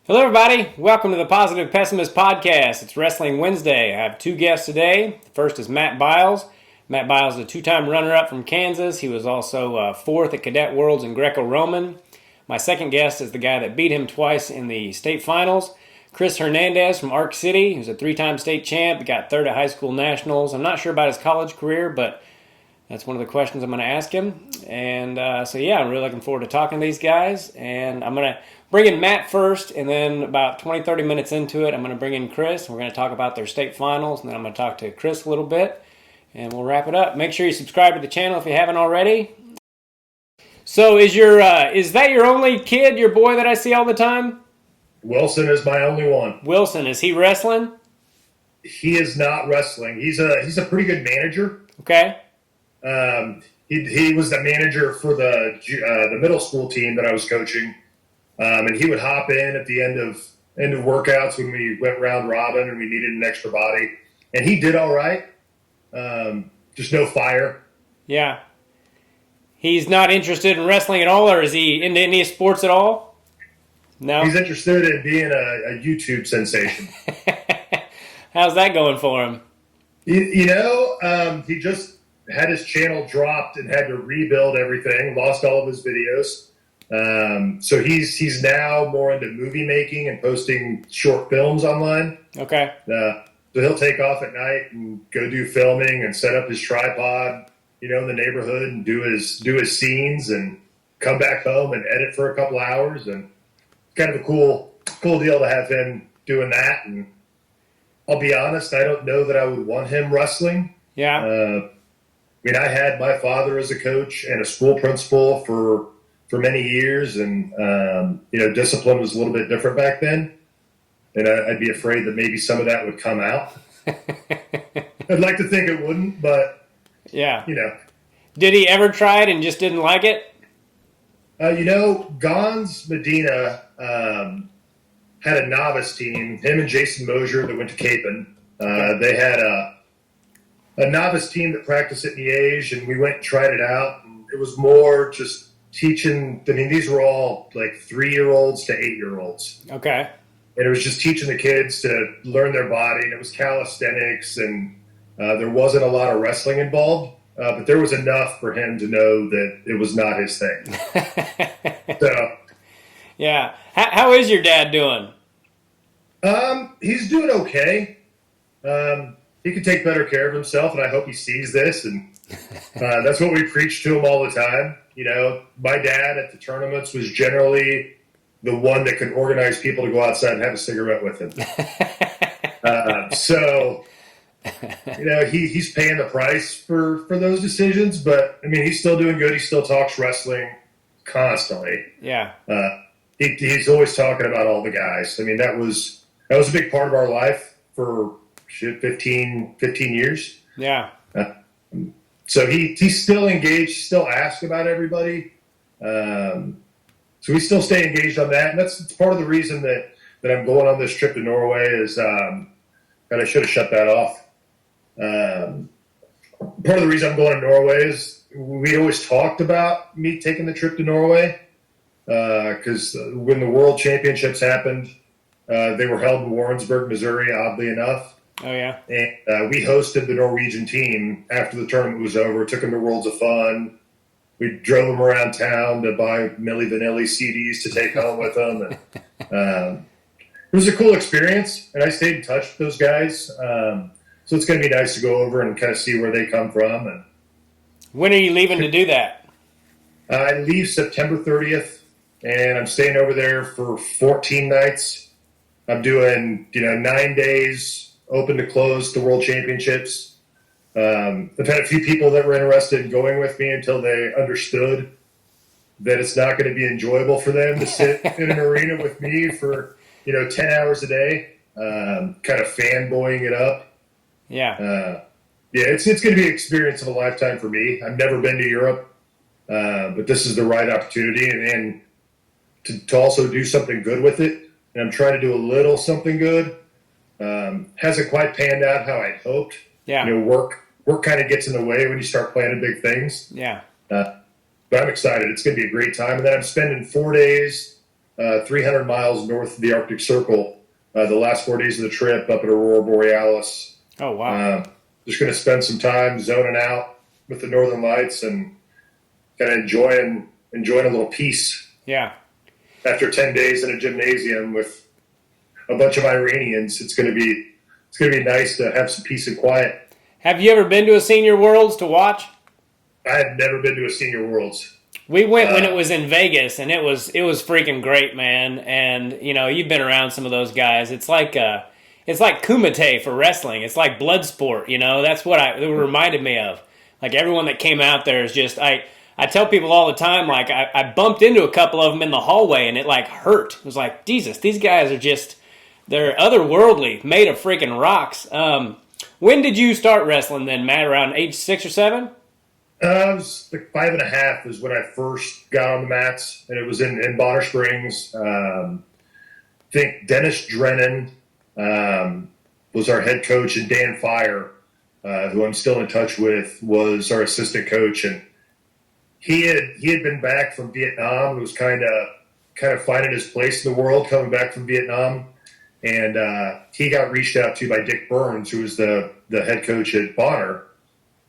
Hello, everybody. Welcome to the Positive Pessimist Podcast. It's Wrestling Wednesday. I have two guests today. The first is Matt Biles. Matt Biles is a two-time runner-up from Kansas. He was also fourth at Cadet Worlds in Greco-Roman. My second guest is the guy that beat him twice in the state finals, Chris Hernandez from Arc City. He was a three-time state champ. He got third at high school nationals. I'm not sure about his college career, but that's one of the questions I'm going to ask him. And I'm really looking forward to talking to these guys. And I'm going to bring in Matt first, and then about 20, 30 minutes into it, I'm going to bring in Chris. We're going to talk about their state finals, and then I'm going to talk to Chris a little bit, and we'll wrap it up. Make sure you subscribe to the channel if you haven't already. So is that your only kid, your boy that I see all the time? Wilson is my only one. Wilson, is he wrestling? He is not wrestling. He's a pretty good manager. Okay. He was the manager for the middle school team that I was coaching, and he would hop in at the end of workouts when we went round robin and we needed an extra body, and he did all right. Just no fire. Yeah. He's not interested in wrestling at all, or is he into any sports at all? No. He's interested in being a YouTube sensation. How's that going for him? He just had his channel dropped and had to rebuild everything, lost all of his videos. So he's now more into movie making and posting short films online. Okay. So he'll take off at night and go do filming and set up his tripod, in the neighborhood and do his scenes and come back home and edit for a couple hours. And it's kind of a cool deal to have him doing that. And I'll be honest, I don't know that I would want him wrestling. Yeah. I had my father as a coach and a school principal for many years, and discipline was a little bit different back then, and I'd be afraid that maybe some of that would come out. I'd like to think it wouldn't, but yeah. Did he ever try it and just didn't like it? Gons Medina had a novice team, him and Jason Mosier, that went to Capon. They had a novice team that practiced at Liège, and we went and tried it out. And it was more just teaching. These were all like 3-year-olds to 8-year-olds. Okay. And it was just teaching the kids to learn their body, and it was calisthenics, and there wasn't a lot of wrestling involved, but there was enough for him to know that it was not his thing. So, yeah. How is your dad doing? He's doing okay. He could take better care of himself, and I hope he sees this. And that's what we preach to him all the time. My dad at the tournaments was generally the one that could organize people to go outside and have a cigarette with him. He's paying the price for those decisions, but he's still doing good. He still talks wrestling constantly. Yeah. He's always talking about all the guys. That was a big part of our life for 15 years. Yeah. So he's still engaged, still asks about everybody. So we still stay engaged on that. And that's part of the reason that I'm going on this trip to Norway is, and I should have shut that off. Part of the reason I'm going to Norway is we always talked about me taking the trip to Norway, because when the World Championships happened, they were held in Warrensburg, Missouri, oddly enough. Oh, yeah. And we hosted the Norwegian team after the tournament was over, took them to Worlds of Fun. We drove them around town to buy Milli Vanilli CDs to take home with them. And, it was a cool experience, and I stayed in touch with those guys. So it's going to be nice to go over and kind of see where they come from. And when are you leaving to do that? I leave September 30th, and I'm staying over there for 14 nights. I'm doing 9 days open to close the World Championships. I've had a few people that were interested in going with me until they understood that it's not going to be enjoyable for them to sit in an arena with me for 10 hours a day, kind of fanboying it up. Yeah. It's going to be an experience of a lifetime for me. I've never been to Europe, but this is the right opportunity, and to also do something good with it. And I'm trying to do a little something good. Hasn't quite panned out how I'd hoped. Yeah. Work kind of gets in the way when you start planning big things. Yeah. But I'm excited. It's going to be a great time. And then I'm spending 4 days 300 miles north of the Arctic Circle. The last 4 days of the trip up at Aurora Borealis. Oh, wow. Just going to spend some time zoning out with the Northern Lights and kind of enjoying a little peace. Yeah. After 10 days in a gymnasium with a bunch of Iranians, it's going to be nice to have some peace and quiet. Have you ever been to a Senior Worlds to watch? I had never been to a Senior Worlds. We went when it was in Vegas, and it was freaking great, man. And you've been around some of those guys. It's like kumite for wrestling. It's like blood sport. That's what it reminded me of. Like everyone that came out there is just I tell people all the time. Like I bumped into a couple of them in the hallway, and it like hurt. It was like, Jesus, these guys are they're otherworldly, made of freaking rocks. When did you start wrestling then, Matt? Around age 6 or 7? I was like 5.5 is when I first got on the mats, and it was in Bonner Springs. I think Dennis Drennan was our head coach, and Dan Fire, who I'm still in touch with, was our assistant coach. And he had been back from Vietnam. He was kind of finding his place in the world, coming back from Vietnam. And he got reached out to by Dick Burns, who was the head coach at Bonner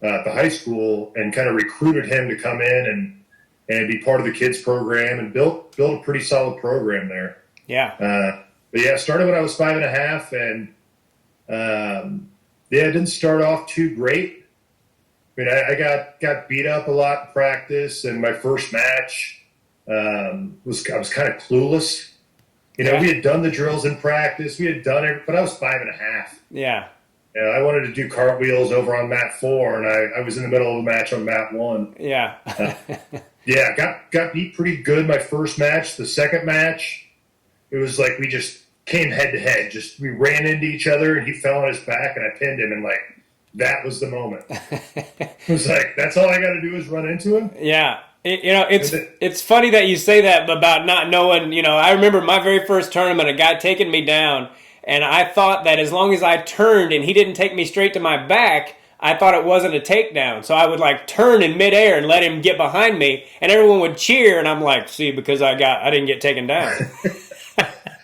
at the high school, and kind of recruited him to come in and be part of the kids program and built a pretty solid program there. Yeah. But yeah, started when I was 5.5, and it didn't start off too great. I mean, I got beat up a lot in practice, and my first match I was kind of clueless. We had done the drills in practice, we had done it, but I was 5.5. Yeah. I wanted to do cartwheels over on mat 4, and I was in the middle of a match on mat 1. Yeah. Got beat pretty good my first match. The second match, it was like we just came head to head. Just we ran into each other, and he fell on his back, and I pinned him, and like that was the moment. It was like, that's all I got to do is run into him. Yeah. It's funny that you say that about not knowing. I remember my very first tournament, a guy taking me down, and I thought that as long as I turned and he didn't take me straight to my back, I thought it wasn't a takedown. So I would like turn in midair and let him get behind me, and everyone would cheer, and I'm like, see, because I didn't get taken down.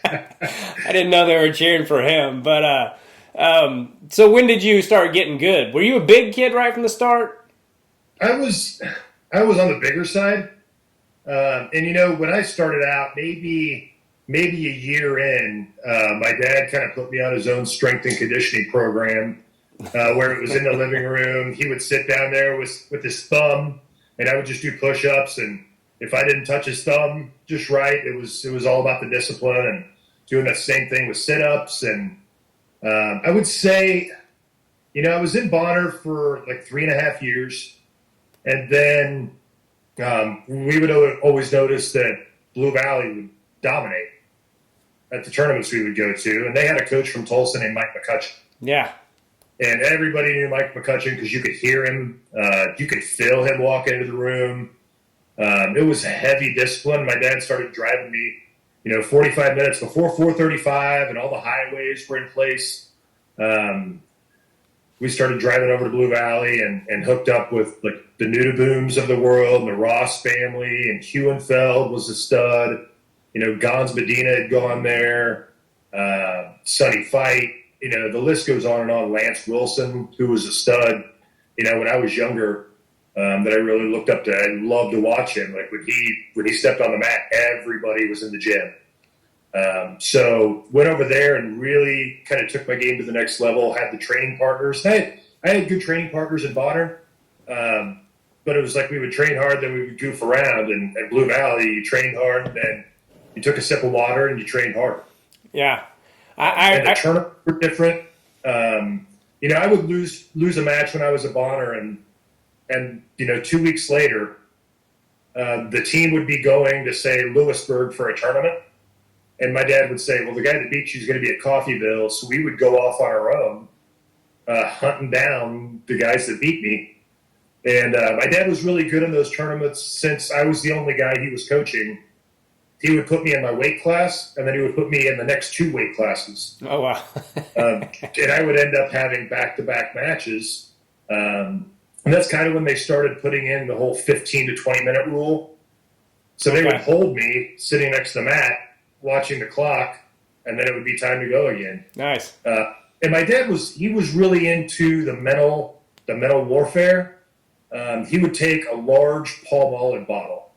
I didn't know they were cheering for him. But so when did you start getting good? Were you a big kid right from the start? I was on the bigger side. And when I started out, maybe a year in, my dad kind of put me on his own strength and conditioning program, where it was in the living room. He would sit down there with his thumb, and I would just do push-ups. And if I didn't touch his thumb just right, it was all about the discipline, and doing the same thing with sit-ups. And I would say, I was in Bonner for like 3.5 years. And then we would always notice that Blue Valley would dominate at the tournaments we would go to. And they had a coach from Tulsa named Mike McCutcheon. Yeah. And everybody knew Mike McCutcheon because you could hear him. You could feel him walk into the room. It was heavy discipline. My dad started driving me, 45 minutes before 4:35, and all the highways were in place. We started driving over to Blue Valley and hooked up with like the Nudabooms of the world, and the Ross family, and Huenfeld was a stud. Gons Medina had gone there. Sonny Fight. The list goes on and on. Lance Wilson, who was a stud. When I was younger, that I really looked up to. I loved to watch him. Like when he stepped on the mat, everybody was in the gym. So went over there and really kind of took my game to the next level. Had the training partners. I had good training partners in Bonner, but it was like we would train hard, then we would goof around. And at Blue Valley, you trained hard, then you took a sip of water and you trained hard. Yeah, and the tournaments were different. I would lose a match when I was at Bonner, and 2 weeks later, the team would be going to say Lewisburg for a tournament. And my dad would say, well, the guy that beat you is going to be at Coffeyville. So we would go off on our own, hunting down the guys that beat me. And my dad was really good in those tournaments. Since I was the only guy he was coaching, he would put me in my weight class, and then he would put me in the next 2 weight classes. Oh, wow. And I would end up having back-to-back matches. And that's kind of when they started putting in the whole 15 to 20-minute rule. So they would hold me sitting next to the mat, watching the clock, and then it would be time to go again. Nice. And my dad was really into the mental warfare. He would take a large Palmolive bottle,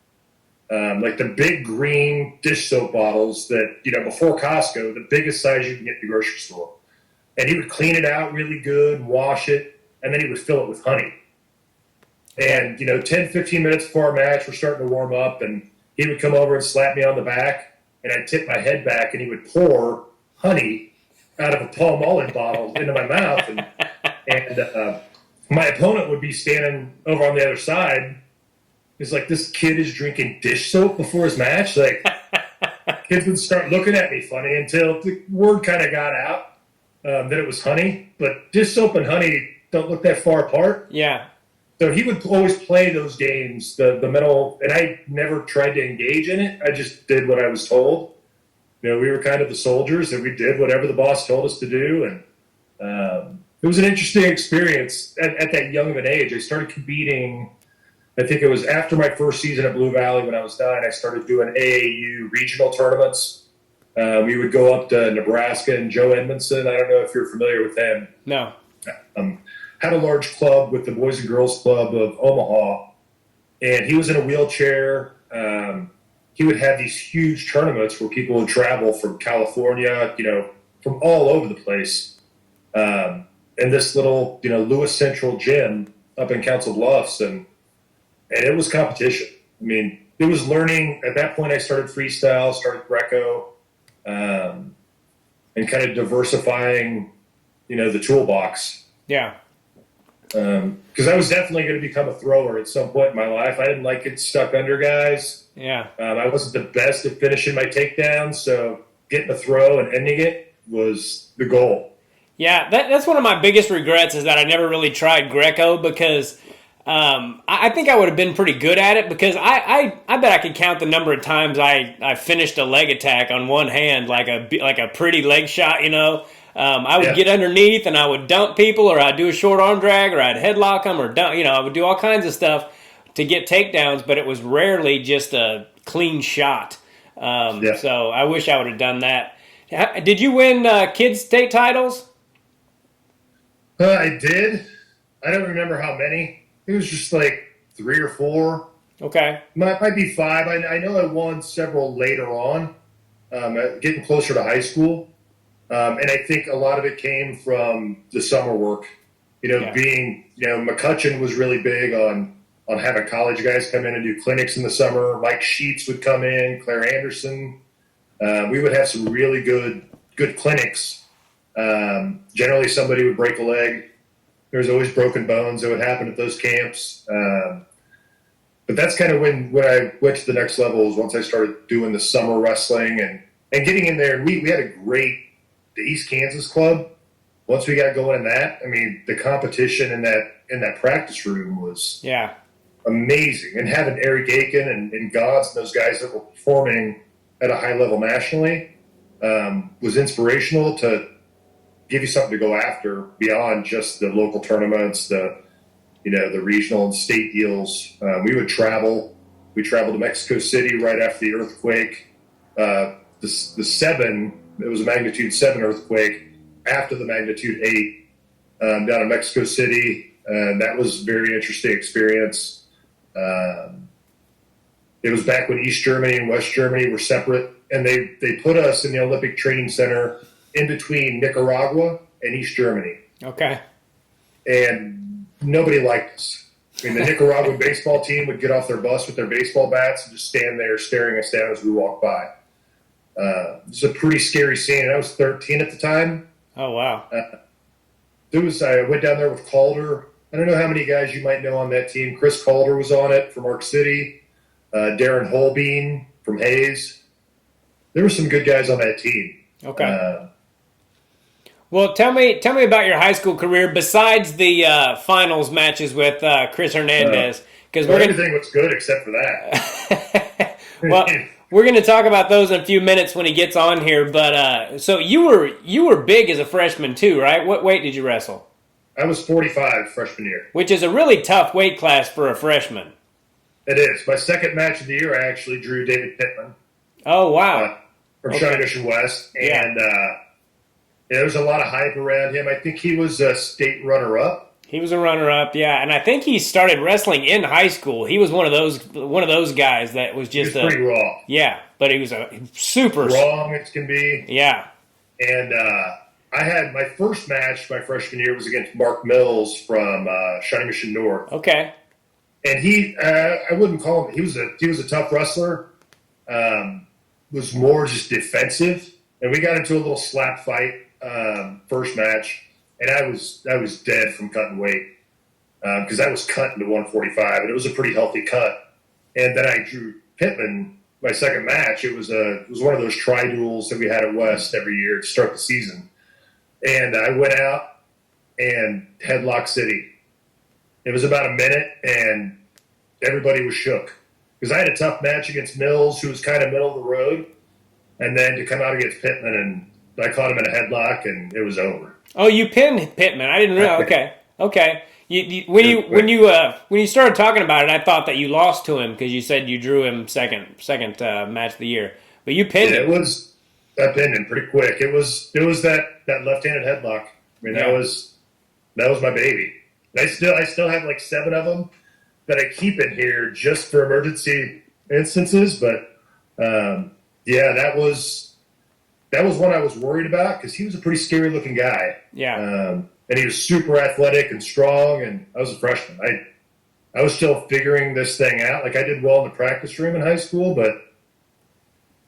like the big green dish soap bottles that, before Costco, the biggest size you can get at the grocery store. And he would clean it out really good, wash it, and then he would fill it with honey. And, 10, 15 minutes before our match, we're starting to warm up, and he would come over and slap me on the back, and I'd tip my head back, and he would pour honey out of a Palmolive bottle into my mouth. And my opponent would be standing over on the other side. It's like, this kid is drinking dish soap before his match. Like, kids would start looking at me funny until the word kind of got out that it was honey. But dish soap and honey don't look that far apart. Yeah. So he would always play those games, the mental, and I never tried to engage in it. I just did what I was told. We were kind of the soldiers, and we did whatever the boss told us to do. And it was an interesting experience at that young of an age. I started competing, I think it was after my first season at Blue Valley when I was 9. I started doing AAU regional tournaments. We would go up to Nebraska, and Joe Edmondson, I don't know if you're familiar with him. No. Had a large club with the Boys and Girls Club of Omaha, and he was in a wheelchair. He would have these huge tournaments where people would travel from California, from all over the place, in this little, Lewis Central gym up in Council Bluffs, and it was competition. I mean, it was learning. At that point, I started freestyle, started Greco, and kind of diversifying, the toolbox. Yeah. Because I was definitely going to become a thrower at some point in my life. I didn't like getting stuck under guys. Yeah. I wasn't the best at finishing my takedowns, so getting a throw and ending it was the goal. Yeah, that's one of my biggest regrets is that I never really tried Greco because I think I would have been pretty good at it because I bet I could count the number of times I finished a leg attack on one hand like a pretty leg shot, I would get underneath and I would dump people, or I'd do a short arm drag, or I'd headlock them, or dump, I would do all kinds of stuff to get takedowns, but it was rarely just a clean shot. So I wish I would have done that. Did you win kids state titles? I did. I don't remember how many. It was just like 3 or 4. Okay. Might be 5. I know I won several later on, getting closer to high school. And I think a lot of it came from the summer work. Being, McCutcheon was really big on having college guys come in and do clinics in the summer. Mike Sheets would come in, Claire Anderson. We would have some really good clinics. Generally, somebody would break a leg. There was always broken bones that would happen at those camps. But that's kind of when I went to the next level, was once I started doing the summer wrestling and getting in there. We had a great the East Kansas club. Once we got going in that, I mean, the competition in that practice room was amazing. And having Eric Aiken and Gods and those guys that were performing at a high level nationally was inspirational to give you something to go after beyond just the local tournaments, the regional and state deals. We would travel. We traveled to Mexico City right after the earthquake. The 7. It was a magnitude 7 earthquake after the magnitude 8 down in Mexico City. And that was a very interesting experience. It was back when East Germany and West Germany were separate. And they put us in the Olympic Training Center in between Nicaragua and East Germany. Okay. And nobody liked us. I mean, the Nicaraguan baseball team would get off their bus with their baseball bats and just stand there staring us down as we walked by. It's a pretty scary scene. And I was 13 at the time. Oh, wow. I went down there with Calder. I don't know how many guys you might know on that team. Chris Calder was on it from Arc City. Darren Holbein from Hayes. There were some good guys on that team. Okay. Well, tell me about your high school career besides the finals matches with Chris Hernandez. Because everything was good except for that. Well, we're going to talk about those in a few minutes when he gets on here. But so you were big as a freshman too, right? What weight did you wrestle? I was 45 freshman year, which is a really tough weight class for a freshman. It is. My second match of the year, I actually drew David Pittman. Oh wow! from Okay. Shawnee Mission West, Yeah. and there was a lot of hype around him. I think he was a state runner-up. He was a runner-up, yeah, and I think he started wrestling in high school. He was one of those guys that was He just was pretty raw. yeah, but he was a super Wrong as can be. Yeah, And I had my first match my freshman year was against Mark Mills from Shawnee Mission North. okay, And he, I wouldn't call him, he was a tough wrestler, was more just defensive. And we got into a little slap fight first match, and I was dead from cutting weight because I was cut into 145, and it was a pretty healthy cut. And then I drew Pittman my second match. It was one of those tri-duels that we had at West every year to start the season. And I went out and headlock City. It was about a minute, and everybody was shook because I had a tough match against Mills, who was kind of middle of the road, and then to come out against Pittman, and I caught him in a headlock, and it was over. Oh, you pinned Pittman. I didn't realize. Okay. When you started talking about it, I thought that you lost to him because you said you drew him second match of the year. But you pinned him. I pinned him pretty quick. It was that left-handed headlock. I mean, that was my baby. And I still have like 7 of them that I keep in here just for emergency instances. But that was one I was worried about because he was a pretty scary-looking guy. Yeah. And he was super athletic and strong, and I was a freshman. I was still figuring this thing out. Like, I did well in the practice room in high school, but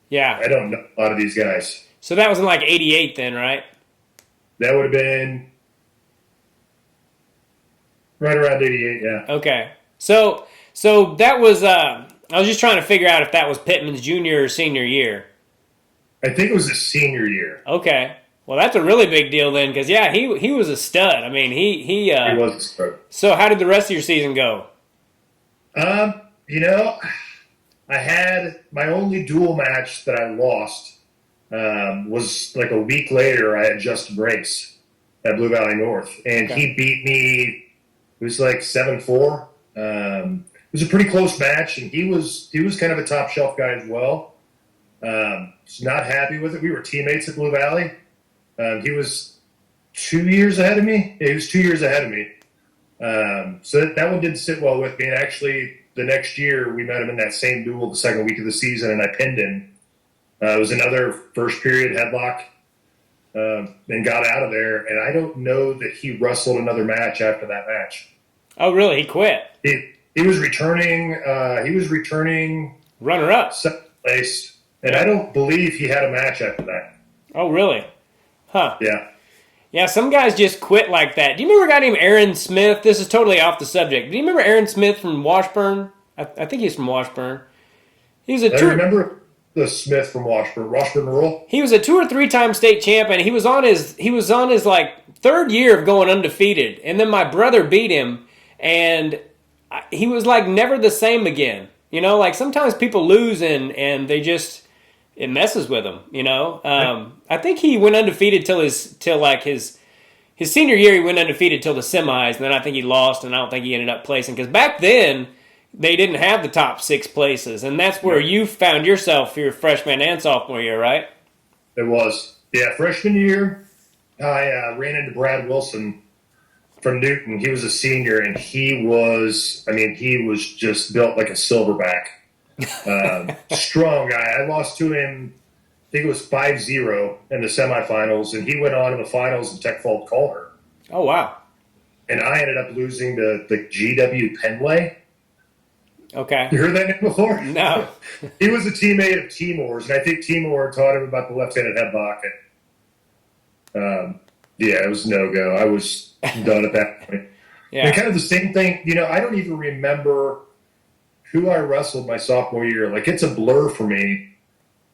yeah, I don't know a lot of these guys. So that was in like '88 then, right? That would have been right around '88, yeah. Okay. So that was I was just trying to figure out if that was Pittman's junior or senior year. I think it was his senior year. Okay. Well, that's a really big deal then, because he was a stud. I mean, he was a stud. So how did the rest of your season go? I had my only dual match that I lost was like a week later. I had Justin Race at Blue Valley North, and he beat me. It was like 7-4. It was a pretty close match, and he was kind of a top shelf guy as well. Was not happy with it. We were teammates at Blue Valley. He was 2 years ahead of me. Yeah, he was 2 years ahead of me. So that one didn't sit well with me. And actually, the next year, we met him in that same duel the second week of the season, and I pinned him. It was another first period headlock, and got out of there. And I don't know that he wrestled another match after that match. Oh, really? He quit? He was returning. Runner-up. Second place, and I don't believe he had a match after that. Oh, really? Huh. Yeah. Yeah, some guys just quit like that. Do you remember a guy named Aaron Smith? This is totally off the subject. Do you remember Aaron Smith from Washburn? I think he's from Washburn. I remember the Smith from Washburn Rural. He was a 2 or 3 time state champion. He was on his like 3rd year of going undefeated, and then my brother beat him, and he was like never the same again. You know, like sometimes people lose and they just. It messes with him, you know. I think he went undefeated till his senior year. He went undefeated till the semis, and then I think he lost, and I don't think he ended up placing because back then they didn't have the top 6 places, and that's where you found yourself for your freshman and sophomore year, right? It was, yeah. Freshman year, I ran into Brad Wilson from Newton. He was a senior, and he was just built like a silverback. Strong guy. I lost to him, I think it was 5-0 in the semifinals, and he went on to the finals and Tech Fault Calder. Oh, wow. And I ended up losing to the GW Penway. Okay. You heard that name before? No. He was a teammate of Timor's, and I think Timor taught him about the left-handed headlock. And, it was no-go. I was done at that point. Yeah. And kind of the same thing, I don't even remember who I wrestled my sophomore year. Like, it's a blur for me.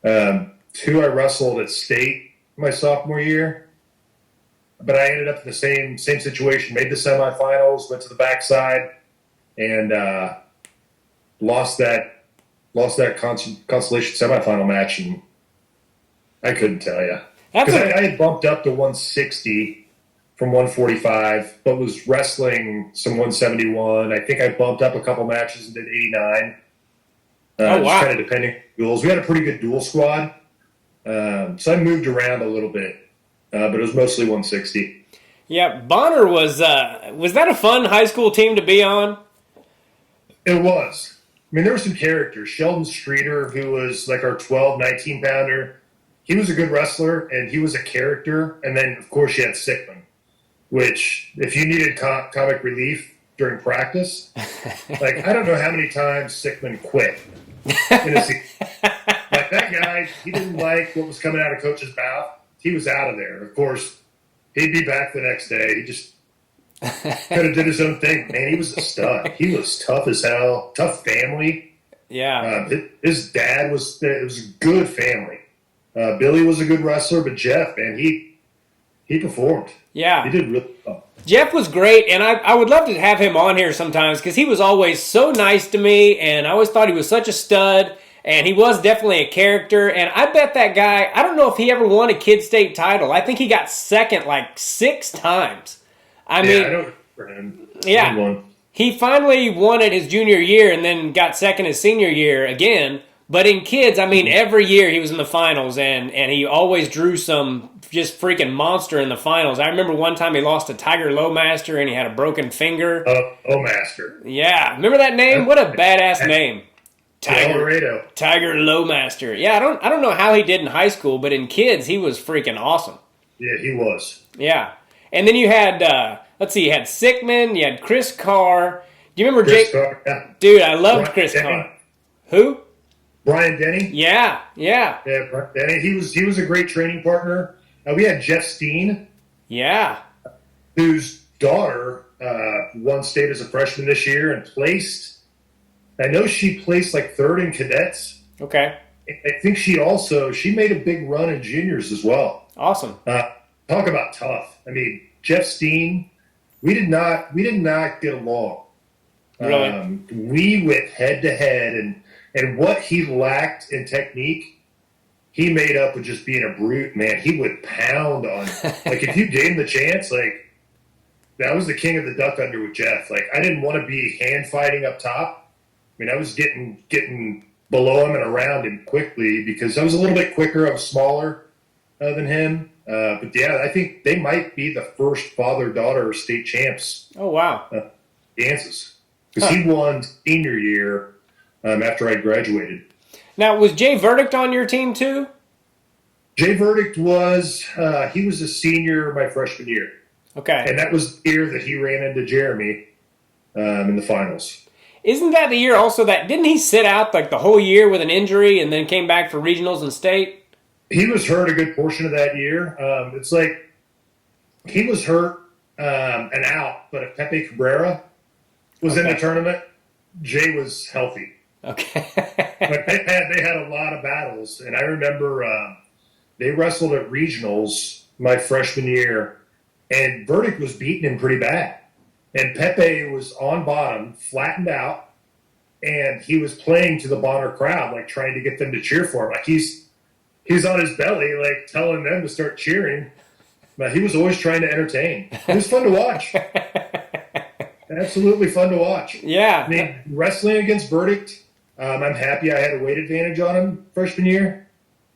Who I wrestled at state my sophomore year. But I ended up in the same situation. Made the semifinals, went to the backside, and lost that consolation semifinal match. And I couldn't tell you. Because I had bumped up to 160 from 145, but was wrestling some 171. I think I bumped up a couple matches and did 89. Oh, wow. Just kind of depending on duels. We had a pretty good duel squad. So I moved around a little bit, but it was mostly 160. Yeah, Bonner was that a fun high school team to be on? It was. I mean, there were some characters. Sheldon Streeter, who was like our 12, 19 pounder, he was a good wrestler and he was a character. And then, of course, you had Sickman, which, if you needed comic relief during practice, like, I don't know how many times Sickman quit in a season. Like, that guy, he didn't like what was coming out of coach's mouth. He was out of there. Of course, he'd be back the next day. He just could have did his own thing. Man, he was a stud. He was tough as hell. Tough family. Yeah. His dad was, it was a good family. Billy was a good wrestler, but Jeff, man, he performed. Yeah. He did really well. Jeff was great, and I would love to have him on here sometimes because he was always so nice to me, and I always thought he was such a stud, and he was definitely a character. And I bet that guy, I don't know if he ever won a kid state title. I think he got second like 6 times. I mean, I don't remember him. Yeah. He finally won it his junior year and then got second his senior year again. But in kids, I mean, every year he was in the finals, and he always drew some just freaking monster in the finals. I remember one time he lost to Tiger Lowmaster, and he had a broken finger. Master. Yeah. Remember that name? What a badass name. Tiger Lowmaster. Yeah, I don't know how he did in high school, but in kids, he was freaking awesome. Yeah, he was. Yeah. And then you had, you had Sickman, you had Chris Carr. Do you remember Chris Carr, yeah. Dude, I loved Brian Chris Denny. Carr. Who? Brian Denny. Yeah. Yeah, Brian Denny. He was a great training partner. We had Jeff Steen. Yeah. Whose daughter won state as a freshman this year and placed. I know she placed like 3rd in cadets. Okay. I think she made a big run in juniors as well. Awesome. Talk about tough. I mean, Jeff Steen, we did not get along. Really? We went head to head, and what he lacked in technique, he made up with just being a brute, man. He would pound on, like, if you gave him the chance, like, that was the king of the duck under with Jeff. Like, I didn't want to be hand fighting up top. I mean, I was getting below him and around him quickly because I was a little bit quicker. I was smaller than him. But yeah, I think they might be the first father-daughter state champs. Oh, wow. Dances. Because he won senior year after I graduated. Now, was Jay Verdict on your team too? Jay Verdict he was a senior my freshman year. Okay. And that was the year that he ran into Jeremy in the finals. Isn't that the year also didn't he sit out like the whole year with an injury and then came back for regionals and state? He was hurt a good portion of that year. It's like he was hurt and out, but if Pepe Cabrera was in the tournament, Jay was healthy. Okay. But they had a lot of battles, and I remember they wrestled at regionals my freshman year, and Verdict was beating him pretty bad. And Pepe was on bottom, flattened out, and he was playing to the Bonner crowd, like trying to get them to cheer for him. Like he's on his belly, like telling them to start cheering. But he was always trying to entertain. It was fun to watch. Absolutely fun to watch. Yeah. I mean, wrestling against Verdict, I'm happy I had a weight advantage on him freshman year.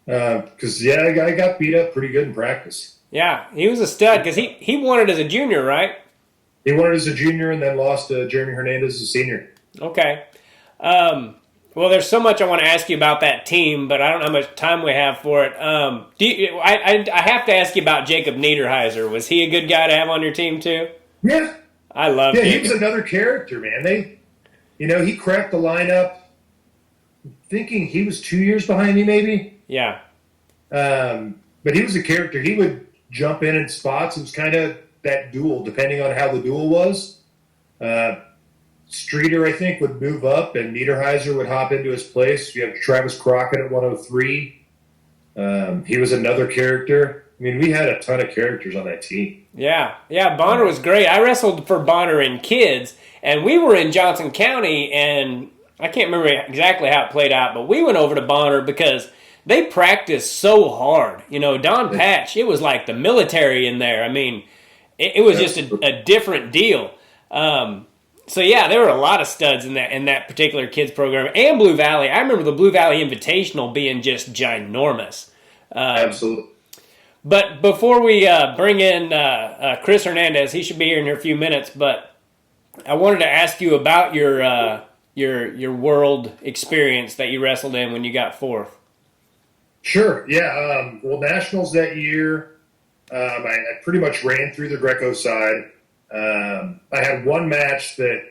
Because, I got beat up pretty good in practice. Yeah, he was a stud because he won it as a junior, right? He won it as a junior and then lost to Jeremy Hernandez as a senior. Okay. Well, there's so much I want to ask you about that team, but I don't know how much time we have for it. I have to ask you about Jacob Niederhauser. Was he a good guy to have on your team too? Yeah. I love him. Yeah, he was another character, man. He cracked the lineup thinking he was 2 years behind me maybe. Yeah. But he was a character. He would jump in spots. It was kind of that duel, depending on how the duel was. Streeter, I think, would move up, and Niederhauser would hop into his place. You have Travis Crockett at 103. He was another character. I mean, we had a ton of characters on that team. Yeah, Bonner was great. I wrestled for Bonner in kids, and we were in Johnson County, and I can't remember exactly how it played out, but we went over to Bonner because they practiced so hard. Don Patch, it was like the military in there. I mean, it was just a different deal. So yeah, there were a lot of studs in that particular kids program and Blue Valley. I remember the Blue Valley Invitational being just ginormous. Absolutely. But before we bring in Chris Hernandez, he should be here in a few minutes. But I wanted to ask you about your world experience that you wrestled in when you got fourth. Sure. Yeah. Well, nationals that year, I pretty much ran through the Greco side. I had one match that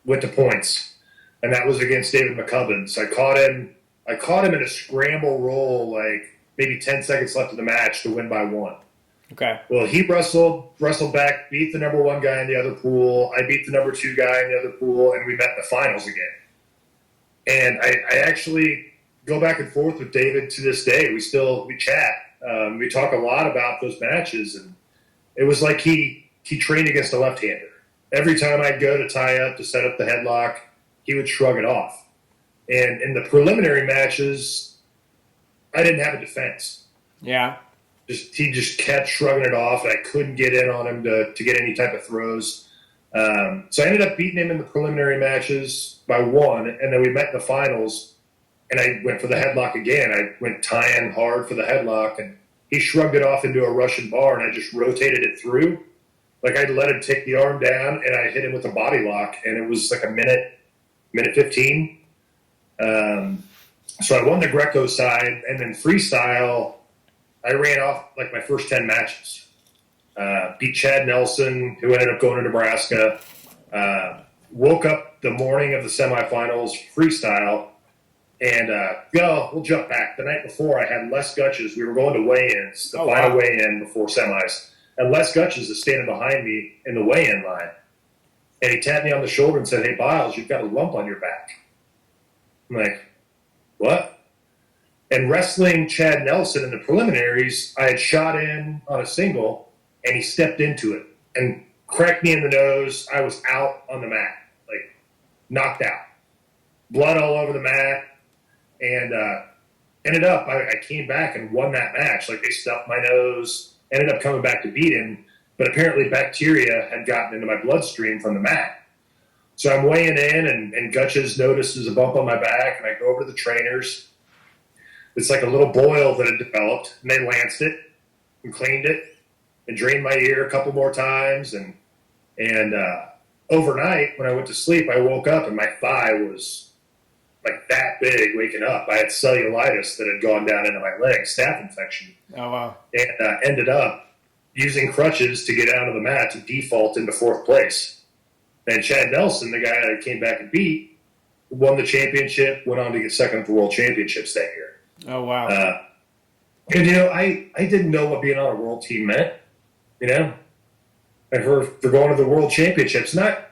went to points, and that was against David McCubbins. I caught him in a scramble roll, like maybe 10 seconds left of the match to win by one. Okay. Well, he wrestled back, beat the number one guy in the other pool. I beat the number two guy in the other pool, and we met in the finals again. And I actually go back and forth with David to this day. We chat. We talk a lot about those matches, and it was like he trained against a left-hander. Every time I'd go to tie up to set up the headlock, he would shrug it off. And in the preliminary matches, I didn't have a defense. Yeah. He just kept shrugging it off, and I couldn't get in on him to get any type of throws. So I ended up beating him in the preliminary matches by one, and then we met in the finals, and I went for the headlock again. I went tying hard for the headlock, and he shrugged it off into a Russian bar, and I just rotated it through. Like I let him take the arm down, and I hit him with a body lock, and it was like a minute 15. So I won the Greco side, and then freestyle, I ran off like my first 10 matches. Beat Chad Nelson, who ended up going to Nebraska. Woke up the morning of the semifinals freestyle, and we'll jump back. The night before, I had Les Gutches. We were going to weigh-ins, the final weigh-in before semis. And Les Gutches is standing behind me in the weigh-in line. And he tapped me on the shoulder and said, "Hey, Biles, you've got a lump on your back." I'm like, "What?" And wrestling Chad Nelson in the preliminaries, I had shot in on a single, and he stepped into it and cracked me in the nose. I was out on the mat, like knocked out. Blood all over the mat. And ended up, I came back and won that match. Like they stuffed my nose. Ended up coming back to beat him, but apparently bacteria had gotten into my bloodstream from the mat. So I'm weighing in, and Gutches notices a bump on my back, and I go over to the trainers. It's like a little boil that had developed, and they lanced it and cleaned it and drained my ear a couple more times. And overnight, when I went to sleep, I woke up, and my thigh was like that big waking up. I had cellulitis that had gone down into my leg, staph infection. Oh, wow. And ended up using crutches to get out of the mat to default into fourth place. And Chad Nelson, the guy that I came back and beat, won the championship, went on to get second at the World Championships that year. Oh, wow. And, I didn't know what being on a world team meant, And for going to the World Championships, not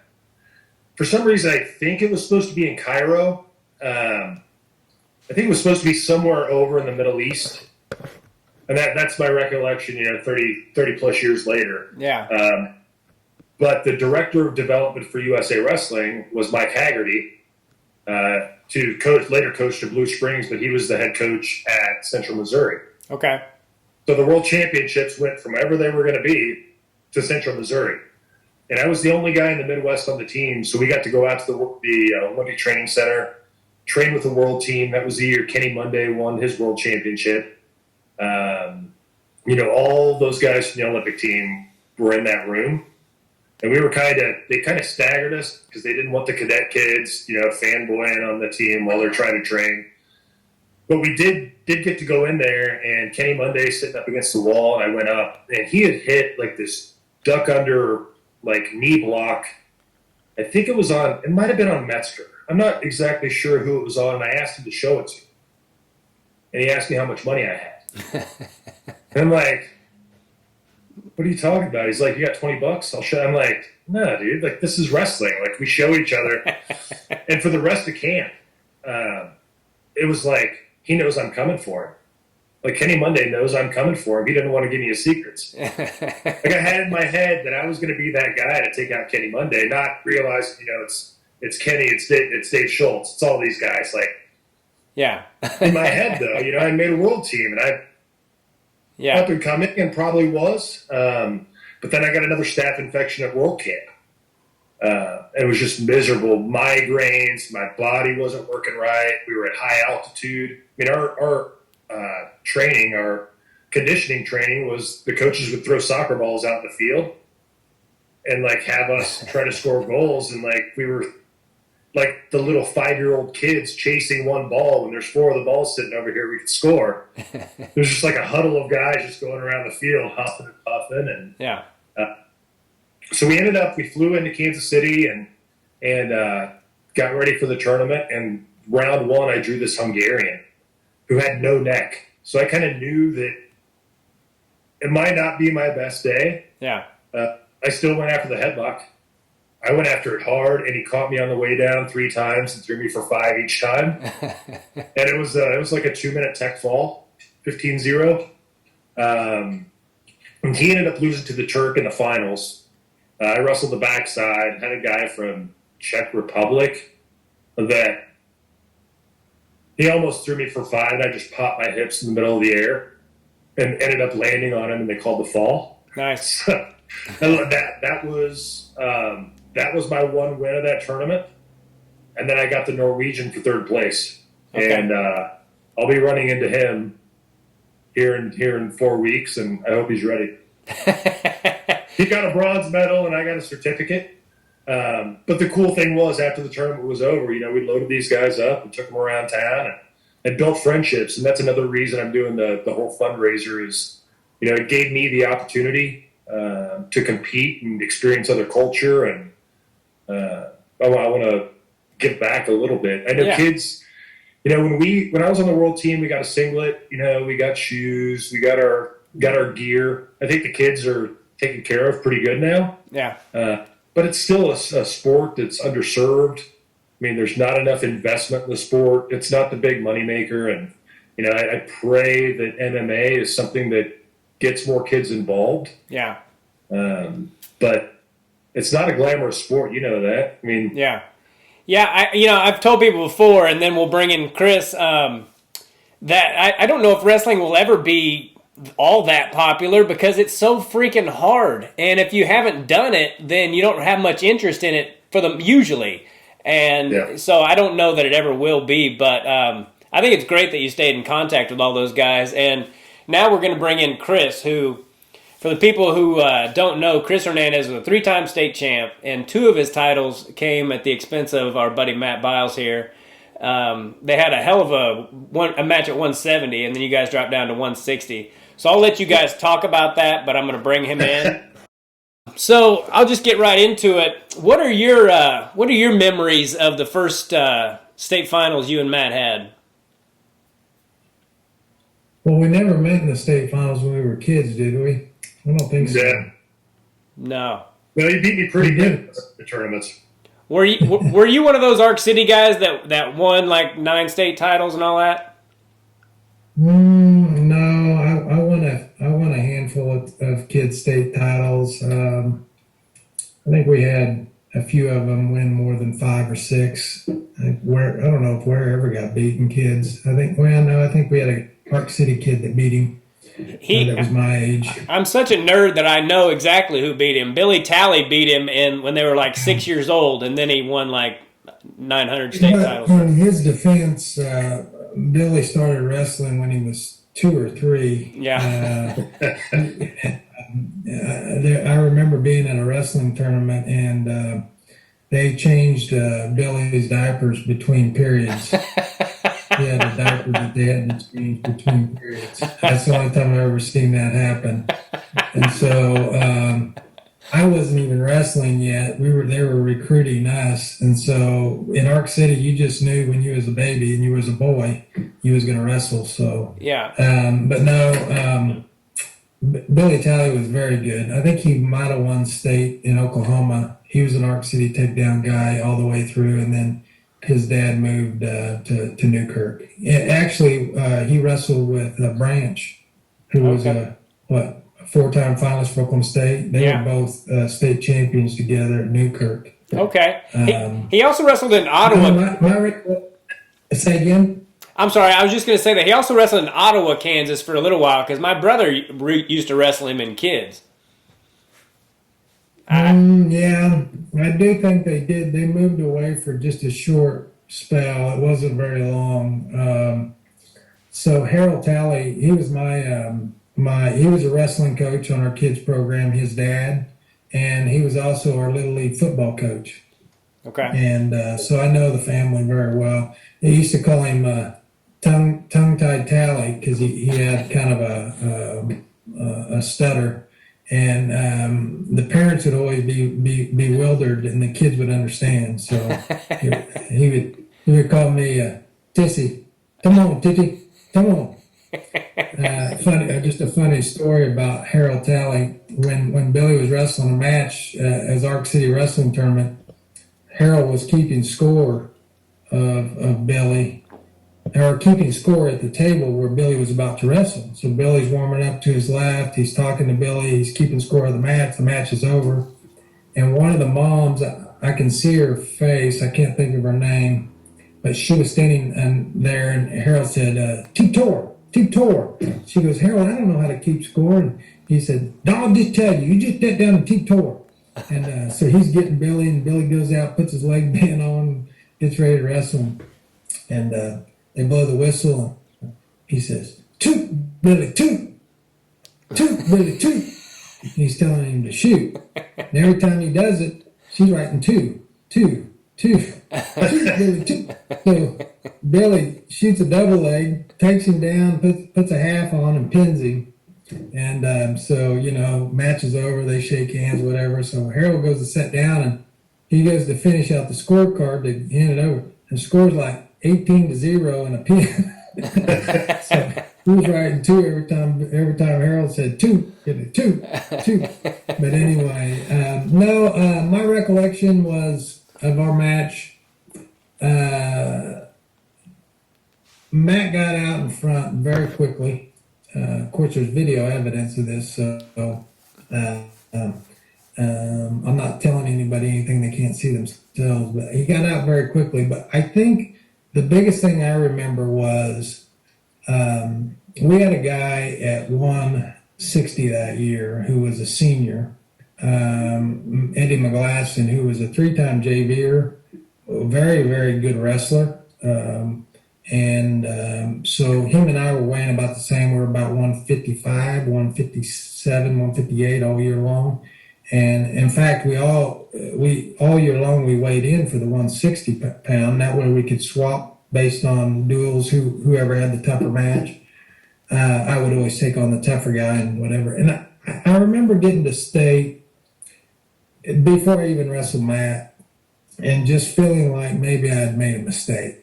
for some reason, I think it was supposed to be in Cairo. I think it was supposed to be somewhere over in the Middle East. And that's my recollection, 30 plus years later. Yeah. But the director of development for USA Wrestling was Mike Haggerty, later coached at Blue Springs, but he was the head coach at Central Missouri. Okay. So the World Championships went from wherever they were going to be to Central Missouri. And I was the only guy in the Midwest on the team, so we got to go out to the Olympic Training Center, train with the world team. That was the year Kenny Monday won his world championship. All those guys from the Olympic team were in that room. And we were they kind of staggered us because they didn't want the cadet kids, fanboying on the team while they're trying to train. But we did get to go in there, and Kenny Monday sitting up against the wall, and I went up, and he had hit like this duck under like knee block. I think it might have been on Metzger. I'm not exactly sure who it was on, and I asked him to show it to me. And he asked me how much money I had. And I'm like, "What are you talking about?" He's like, "You got $20? I'll show." I'm like, "No, dude, like this is wrestling. Like we show each other." And for the rest of camp, it was like, he knows I'm coming for him. Like Kenny Monday knows I'm coming for him. He didn't want to give me his secrets. Like I had in my head that I was going to be that guy to take out Kenny Monday, not realizing, it's Kenny, it's Dave Schultz, it's all these guys. Like, yeah. in my head though, I made a world team, and up and coming, and probably was. But then I got another staph infection at World Camp. It was just miserable. Migraines. My body wasn't working right. We were at high altitude. I mean, our training, our conditioning training, was the coaches would throw soccer balls out in the field and like have us try to score goals, and like we were like the little 5-year-old kids chasing one ball when there's 4 of the balls sitting over here we could score. There's just like a huddle of guys just going around the field huffing and puffing, and so we flew into Kansas City and got ready for the tournament, and round 1 I drew this Hungarian who had no neck, so I kind of knew that it might not be my best day. I still went after the headlock. I went after it hard, and he caught me on the way down 3 times and threw me for 5 each time. And it was like a 2-minute tech fall, 15-0. And he ended up losing to the Turk in the finals. I wrestled the backside, had a guy from Czech Republic that he almost threw me for 5, and I just popped my hips in the middle of the air and ended up landing on him, and they called the fall. Nice. That was my one win of that tournament, and then I got the Norwegian for 3rd place. Okay. And I'll be running into him here in 4 weeks, and I hope he's ready. He got a bronze medal, and I got a certificate. But the cool thing was, after the tournament was over, we loaded these guys up and took them around town and built friendships. And that's another reason I'm doing the whole fundraiser is, it gave me the opportunity to compete and experience other culture, and I want to give back a little bit. I know kids, when I was on the world team, we got a singlet, we got shoes, we got our gear. I think the kids are taken care of pretty good now. Yeah. But it's still a sport that's underserved. I mean, there's not enough investment in the sport. It's not the big moneymaker. And, I pray that MMA is something that gets more kids involved. Yeah. But it's not a glamorous sport. You know that. I mean. Yeah. Yeah. I've told people before, and then we'll bring in Chris, that I don't know if wrestling will ever be all that popular because it's so freaking hard. And if you haven't done it, then you don't have much interest in it for them usually. And so I don't know that it ever will be, but I think it's great that you stayed in contact with all those guys. And now we're going to bring in Chris, who, for the people who don't know, Chris Hernandez was a 3-time state champ, and 2 of his titles came at the expense of our buddy Matt Biles here. They had a hell of a match at 170, and then you guys dropped down to 160. So I'll let you guys talk about that, but I'm going to bring him in. So I'll just get right into it. What are your memories of the first state finals you and Matt had? Well, we never met in the state finals when we were kids, did we? I don't think so. Yeah. No. Well, you beat me pretty good in the tournaments. Were you one of those Arc City guys that won like 9 state titles and all that? No, I won a handful of kids state titles. I think we had a few of them win more than 5 or 6. I don't know if Ware ever got beaten kids. I think we had a Arc City kid that beat him. That was my age. I'm such a nerd that I know exactly who beat him. Billy Talley beat him when they were like 6 years old, and then he won like 900 state titles. In his defense, Billy started wrestling when he was 2 or 3. Yeah. I remember being in a wrestling tournament, and they changed Billy's diapers between periods. He had a diaper that they had to change between periods. That's the only time I've ever seen that happen. And so I wasn't even wrestling yet. They were recruiting us. And so in Arc City, you just knew when you was a baby and you was a boy, you was going to wrestle. So yeah. But no, Billy Talley was very good. I think he might have won state in Oklahoma. He was an Arc City takedown guy all the way through, and then his dad moved to Newkirk. Actually, he wrestled with Branch, who was a 4-time finalist for Oklahoma State. They were both state champions together at Newkirk. Okay. He also wrestled in Ottawa. Say again? I'm sorry. I was just going to say that he also wrestled in Ottawa, Kansas for a little while because my brother used to wrestle him in kids. Yeah, I do think they did. They moved away for just a short spell. It wasn't very long. So Harold Talley, he was he was a wrestling coach on our kids program, his dad, and he was also our Little League football coach. Okay. And so I know the family very well. They used to call him tongue-tied Tally because he had kind of a stutter. And the parents would always be bewildered, and the kids would understand. So he would call me Tissy. Come on, Titty. Come on. Just a funny story about Harold Talley. When Billy was wrestling a match as Arc City Wrestling Tournament, Harold was keeping score of Billy, or keeping score at the table where Billy was about to wrestle. So Billy's warming up to his left. He's talking to Billy. He's keeping score of the match. The match is over. And one of the moms, I can see her face. I can't think of her name. But she was standing there, and Harold said, T-Tor. She goes, Harold, I don't know how to keep score. And he said, I'll just tell you. You just get down to T-Tor. And so he's getting Billy, and Billy goes out, puts his leg band on, gets ready to wrestle. And they blow the whistle, and he says, toot, Billy, toot. Toot, Billy, toot. And he's telling him to shoot. And every time he does it, she's writing two. Toot, Billy, toot. So Billy shoots a double leg, takes him down, puts a half on, and pins him. And so, match is over, they shake hands, whatever. So Harold goes to sit down, and he goes to finish out the scorecard to hand it over, and scores like 18-0 in a pin. So he was writing two every time Harold said toot. But anyway, my recollection was of our match. Matt got out in front very quickly. Of course, there's video evidence of this, so I'm not telling anybody anything they can't see themselves, but he got out very quickly. But I think the biggest thing I remember was we had a guy at 160 that year who was a senior, Eddie McGlasson, who was a three-time JVer, a very, very good wrestler. So him and I were weighing about the same. We were about 155, 157, 158 all year long. And in fact, all year long we weighed in for the 160 pound. That way we could swap based on duels, whoever had the tougher match. I would always take on the tougher guy and whatever. And I remember getting to state, before I even wrestled Matt, and just feeling like maybe I had made a mistake.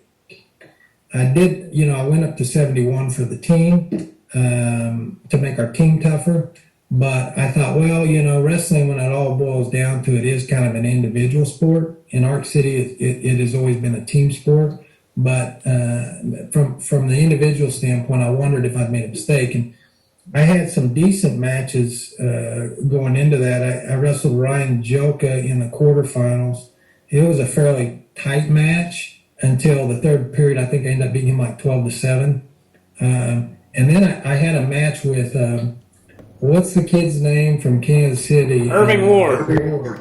I did, I went up to 71 for the team to make our team tougher. But I thought, well, wrestling, when it all boils down to it, is kind of an individual sport. In Arc City, it has always been a team sport. But from the individual standpoint, I wondered if I'd made a mistake. And I had some decent matches going into that. I wrestled Ryan Joka in the quarterfinals. It was a fairly tight match until the third period. I think I ended up beating him like 12-7. And then I had a match with, what's the kid's name from Kansas City? Irving Ward.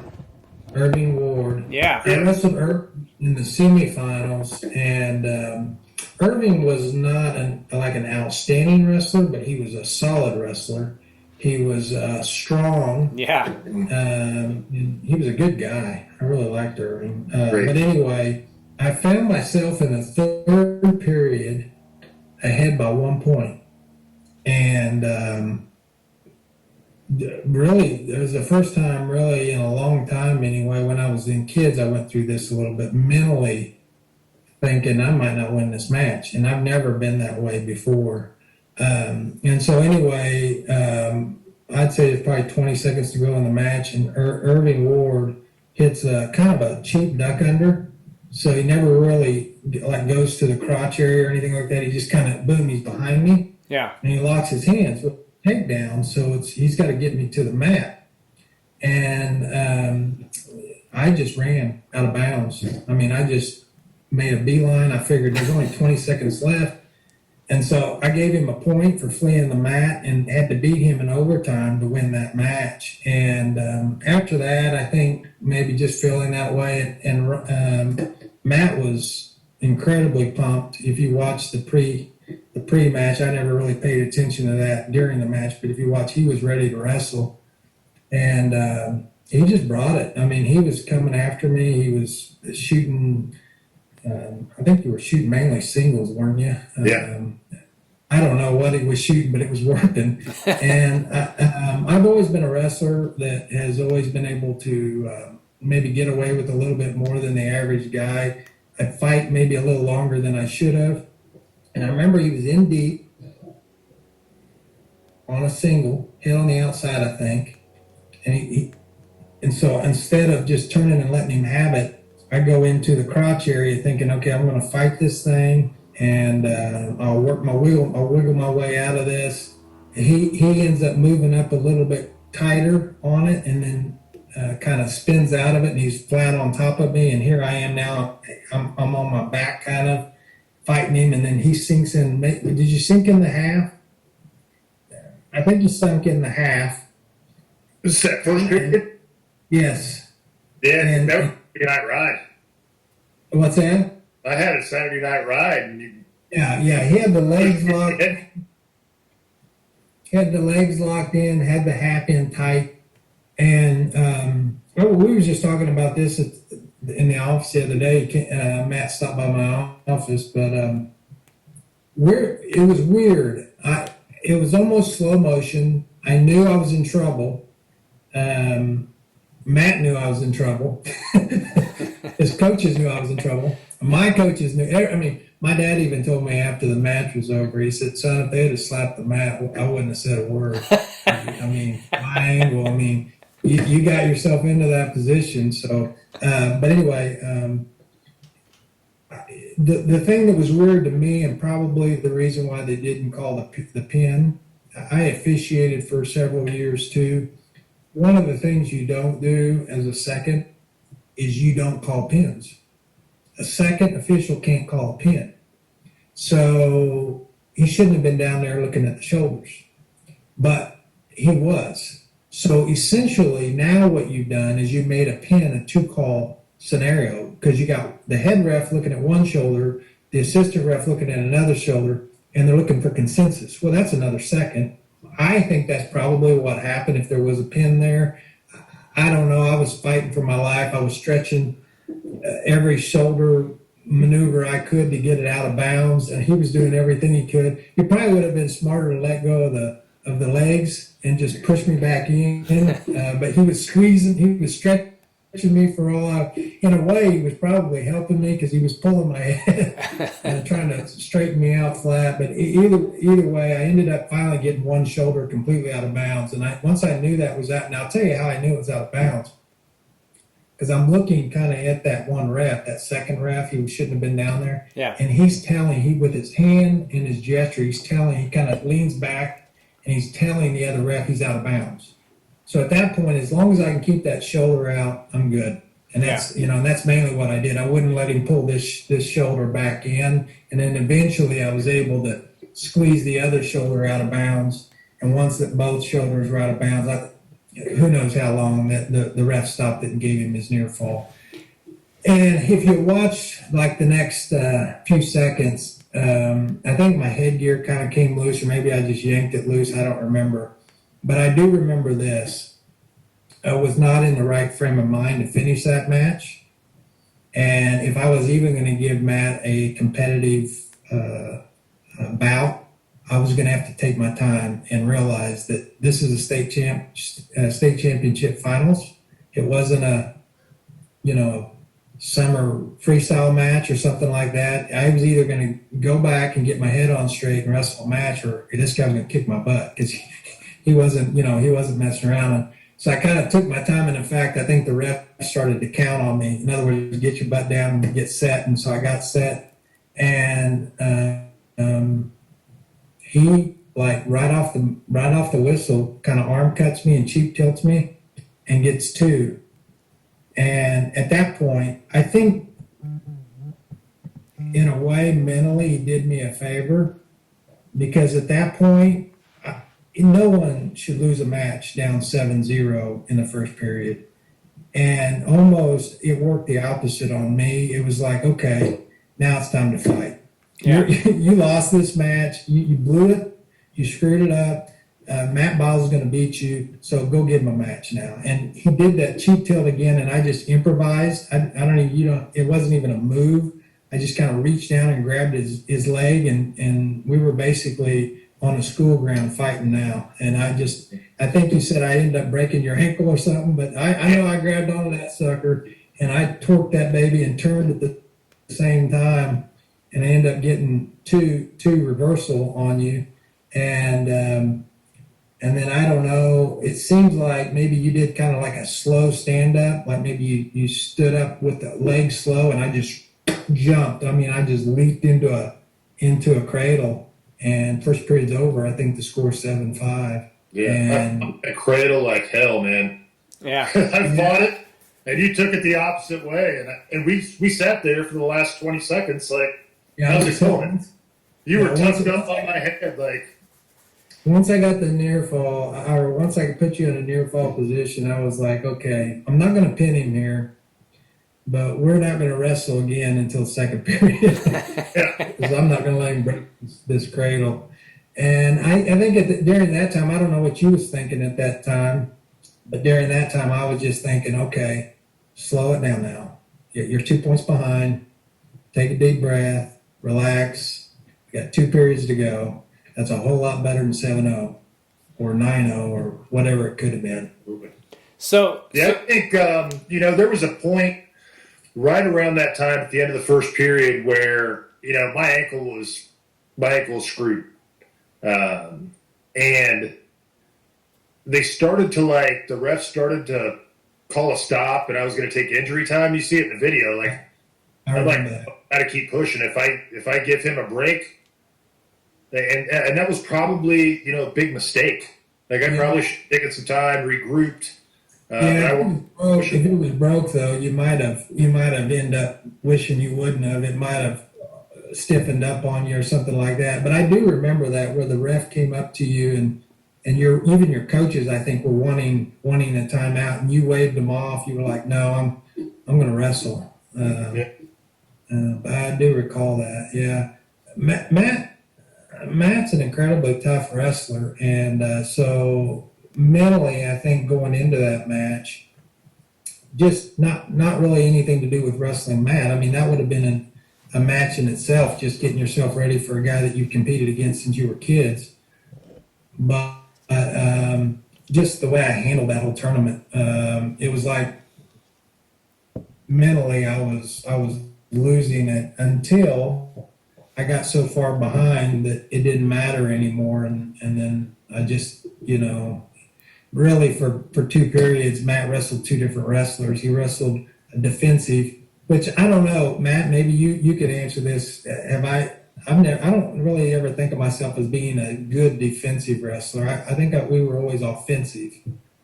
Irving Ward. Yeah. I wrestled Irving in the semifinals, and Irving was not an outstanding wrestler, but he was a solid wrestler. He was strong. Yeah. He was a good guy. I really liked Irving. But anyway, I found myself in the third period ahead by 1 point. And really, it was the first time really in a long time anyway, when I was in kids, I went through this a little bit mentally, thinking I might not win this match. And I've never been that way before. And so anyway, I'd say there's probably 20 seconds to go in the match, and Irving Ward hits kind of a cheap duck under. So he never really goes to the crotch area or anything like that. He just kind of, boom, he's behind me. Yeah. And he locks his hands with takedown, so he's got to get me to the mat. And I just ran out of bounds. I mean, I just made a beeline. I figured there's only 20 seconds left. And so I gave him a point for fleeing the mat and had to beat him in overtime to win that match. And after that, I think maybe just feeling that way. And Matt was incredibly pumped. If you watch the the pre-match. I never really paid attention to that during the match, but if you watch, he was ready to wrestle, and he just brought it. I mean, he was coming after me. He was shooting. I think you were shooting mainly singles, weren't you? Yeah. I don't know what he was shooting, but it was working. And I've always been a wrestler that has always been able to maybe get away with a little bit more than the average guy. I fight maybe a little longer than I should have. And I remember he was in deep on a single, hit on the outside, I think. And so instead of just turning and letting him have it, I go into the crotch area thinking, okay, I'm going to fight this thing. And I'll wiggle my way out of this. He ends up moving up a little bit tighter on it, and then kind of spins out of it, and he's flat on top of me. And here I am now. I'm on my back, kind of fighting him, and then he sinks in. Did you sink in the half? I think you sunk in the half. Was that first period? Yes. Yeah, And- that was Saturday Night Ride. What's that? I had a Saturday Night Ride, and you Yeah. He had the legs locked. Had the legs locked in, had the half in tight, and we were just talking about this in the office the other day. Matt stopped by my office, but it was weird. It was almost slow motion. I knew I was in trouble. Matt knew I was in trouble. His coaches knew I was in trouble. My coaches knew. I mean, my dad even told me after the match was over, he said, son, if they had slapped the mat, I wouldn't have said a word. I mean, my angle, I mean, you got yourself into that position. So, but anyway, the thing that was weird to me, and probably the reason why they didn't call the pin, I officiated for several years too. One of the things you don't do as a second is you don't call pins. A second official can't call a pin. So he shouldn't have been down there looking at the shoulders, but he was. So essentially now what you've done is you made a pin a 2-call scenario, because you got the head ref looking at one shoulder, the assistant ref looking at another shoulder, and they're looking for consensus. Well, that's another second. I think that's probably what happened if there was a pin there. I don't know. I was fighting for my life. I was stretching every shoulder maneuver I could to get it out of bounds, and he was doing everything he could. He probably would have been smarter to let go of the legs and just push me back in. But he was squeezing, he was stretching me for all out. In a way, he was probably helping me because he was pulling my head and trying to straighten me out flat. But either way, I ended up finally getting one shoulder completely out of bounds. And once I knew that was out, and I'll tell you how I knew it was out of bounds. Because I'm looking kind of at that one ref, that second ref, he shouldn't have been down there. Yeah. And he's telling, with his hand and his gesture, he kind of leans back and he's telling the other ref he's out of bounds. So at that point, as long as I can keep that shoulder out, I'm good. And that's, and that's mainly what I did. I wouldn't let him pull this shoulder back in. And then eventually I was able to squeeze the other shoulder out of bounds. And once that both shoulders were out of bounds, who knows how long that the ref stopped it and gave him his near fall. And if you watch like the next few seconds, I think my headgear kind of came loose, or maybe I just yanked it loose. I don't remember. But I do remember this. I was not in the right frame of mind to finish that match. And if I was even going to give Matt a competitive bout, I was going to have to take my time and realize that this is a state championship finals. It wasn't a, summer freestyle match or something like that. I was either going to go back and get my head on straight and wrestle a match, or this guy was going to kick my butt, because he wasn't messing around. And so I kind of took my time. And in fact, I think the ref started to count on me. In other words, get your butt down and get set. And so I got set, and he, like right off the whistle, kind of arm cuts me and cheek tilts me and gets 2. And at that point, I think in a way mentally he did me a favor, because at that point, no one should lose a match down 7-0 in the first period. And almost it worked the opposite on me. It was like, okay, now it's time to fight. Yeah. You lost this match. You blew it. You screwed it up. Matt Biles is going to beat you, so go give him a match now. And he did that cheap tilt again, and I just improvised. I don't even, it wasn't even a move. I just kind of reached down and grabbed his leg, and we were basically on a school ground fighting now. And I think you said I ended up breaking your ankle or something, but I know I grabbed onto that sucker, and I torqued that baby and turned at the same time, and I ended up getting two reversal on you. And then I don't know, it seems like maybe you did kind of like a slow stand up, like maybe you stood up with the legs slow, and I just jumped. I mean, I just leaped into a cradle, and first period's over. I think the score's 7-5. Yeah, And a cradle like hell, man. Yeah. I fought it, and you took it the opposite way, and we sat there for the last 20 seconds, like, yeah, how's it going? You were once tucked up on my head, like. Once I got the near fall, or once I could put you in a near fall position, I was like, okay, I'm not going to pin him here, but we're not going to wrestle again until second period because I'm not going to let him break this cradle. And I think during that time, I don't know what you was thinking at that time, but during that time, I was just thinking, okay, slow it down now. You're 2 points behind. Take a deep breath, relax. You got 2 periods to go. That's a whole lot better than 7-0 or 9-0 or whatever it could have been. So I think there was a point right around that time at the end of the first period where my ankle was screwed, and they started to the refs started to call a stop, and I was going to take injury time. You see it in the video, like I'm got to keep pushing. If I give him a break. And that was probably, a big mistake. Like, I probably should have taken some time, regrouped. If it was broke, though, you might have ended up wishing you wouldn't have. It might have stiffened up on you or something like that. But I do remember that where the ref came up to you and even your coaches, I think, were wanting a timeout, and you waved them off. You were like, "No, I'm going to wrestle." But I do recall that. Yeah, Matt's an incredibly tough wrestler, and so mentally, I think going into that match, just not really anything to do with wrestling Matt. I mean, that would have been a match in itself, just getting yourself ready for a guy that you've competed against since you were kids. But just the way I handled that whole tournament, it was like mentally I was losing it until I got so far behind that it didn't matter anymore. And then I just, really for 2 periods, Matt wrestled 2 different wrestlers. He wrestled a defensive, which I don't know, Matt, maybe you could answer this. I don't really ever think of myself as being a good defensive wrestler. I think we were always offensive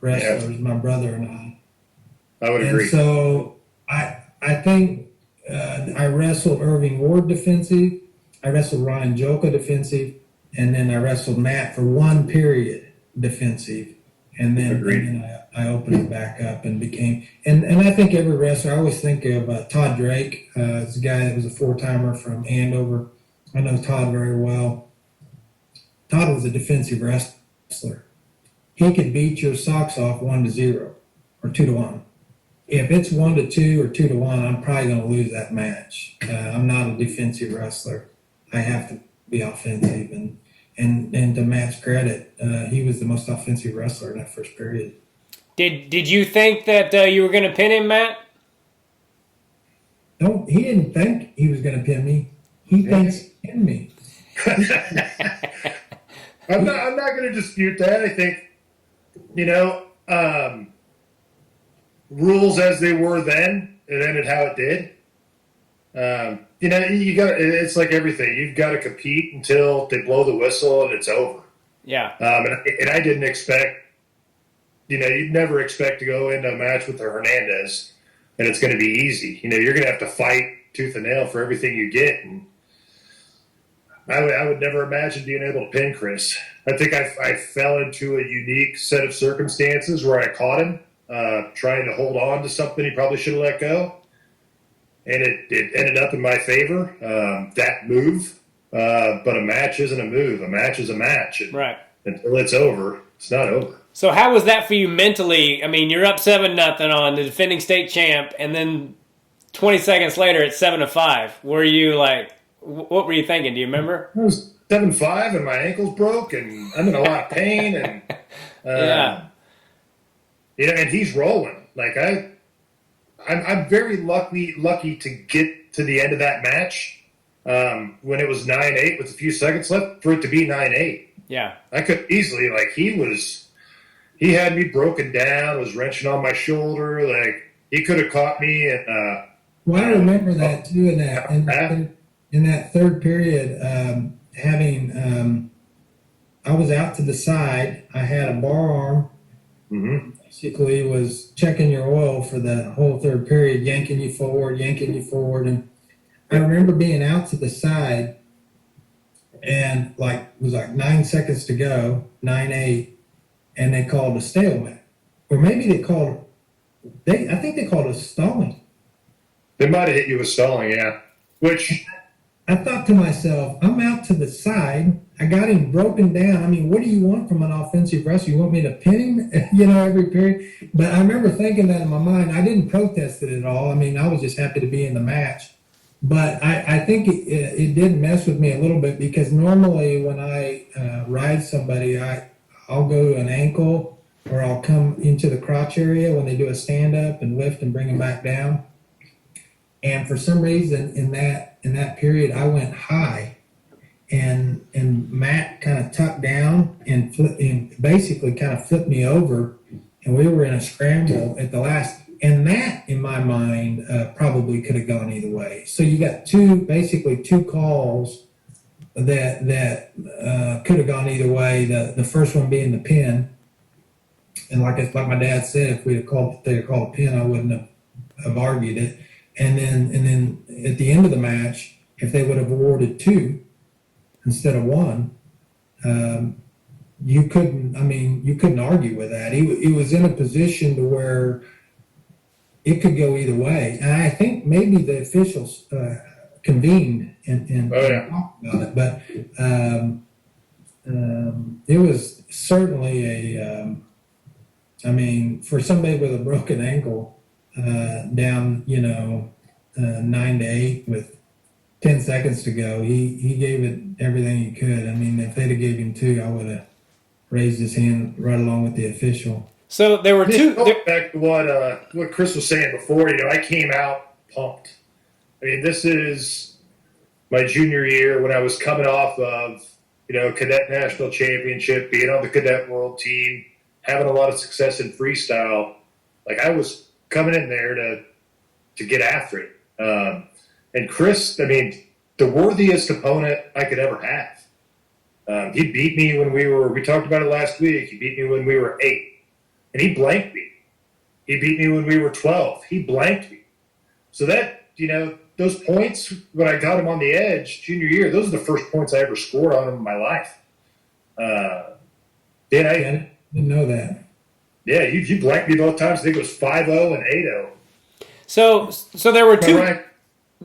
wrestlers, my brother and I. I would agree. And so I think I wrestled Irving Ward defensive. I wrestled Ryan Joka defensive, and then I wrestled Matt for 1 period defensive, and then I opened it back up and became. And I think every wrestler. I always think of Todd Drake, as a guy that was a 4-timer from Andover. I know Todd very well. Todd was a defensive wrestler. He could beat your socks off 1-0 or 2-1. If it's 1-2 or 2-1, I'm probably going to lose that match. I'm not a defensive wrestler. I have to be offensive, and to Matt's credit, he was the most offensive wrestler in that first period. Did you think that you were going to pin him, Matt? No, he didn't think he was going to pin me. He thinks he pinned me. I'm not going to dispute that. I think, rules as they were then, it ended how it did. It's like everything. You've got to compete until they blow the whistle and it's over. Yeah. And I didn't expect, you'd never expect to go into a match with the Hernandez and it's going to be easy. You're going to have to fight tooth and nail for everything you get. And I would never imagine being able to pin Chris. I think I fell into a unique set of circumstances where I caught him trying to hold on to something he probably should have let go. And it ended up in my favor. That move But a match isn't a move. A match is a match. And Right. until it's over, it's not over. So how was that for you mentally? I mean, you're up 7-0 on the defending state champ, and then 20 seconds later it's 7-5. Were you like, what were you thinking? Do you remember? I was 7-5 and my ankle's broke and I'm in a lot of pain and Yeah. and he's rolling. Like I'm very lucky to get to the end of that match when it was 9-8 with a few seconds left for it to be 9-8. Yeah. I could easily he had me broken down, was wrenching on my shoulder, like he could have caught me and Well, I remember that too. In that third period, I was out to the side. I had a bar arm. mm-hmm. Basically, was checking your oil for the whole third period, yanking you forward, and I remember being out to the side, and it was like 9 seconds to go, 9-8, and they called a stalemate, or maybe I think they called a stalling. They might have hit you with stalling, yeah. Which I thought to myself, I'm out to the side. I got him broken down. I mean, what do you want from an offensive wrestler? You want me to pin him, every period? But I remember thinking that in my mind. I didn't protest it at all. I mean, I was just happy to be in the match. But I think it did mess with me a little bit because normally when I ride somebody, I'll go to an ankle or I'll come into the crotch area when they do a stand-up and lift and bring them back down. And for some reason in that period, I went high, and Matt kind of tucked down and basically kind of flipped me over, and we were in a scramble at the last. And that, in my mind, probably could have gone either way. So you got two calls that could have gone either way. The first one being the pin, and like my dad said, if they'd have called a pin, I wouldn't have argued it. And then at the end of the match, if they would have awarded 2 instead of 1, you couldn't argue with that. He was in a position to where it could go either way. And I think maybe the officials convened and talked about it, but it was certainly for somebody with a broken ankle, down 9-8 with 10 seconds to go, he gave it everything he could. I mean, if they'd have gave him 2, I would have raised his hand right along with the official. So there were two. Back to what Chris was saying before. I came out pumped. I mean, this is my junior year when I was coming off of cadet national championship, being on the cadet world team, having a lot of success in freestyle. Like I was coming in there to get after it. And Chris, I mean, the worthiest opponent I could ever have. He beat me when we talked about it last week. He beat me when we were 8. And he blanked me. He beat me when we were 12. He blanked me. So that, those points, when I got him on the edge junior year, those are the first points I ever scored on him in my life. I didn't know that. Yeah, you blanked me both times. I think it was 5-0 and 8-0. So there were 2. Right.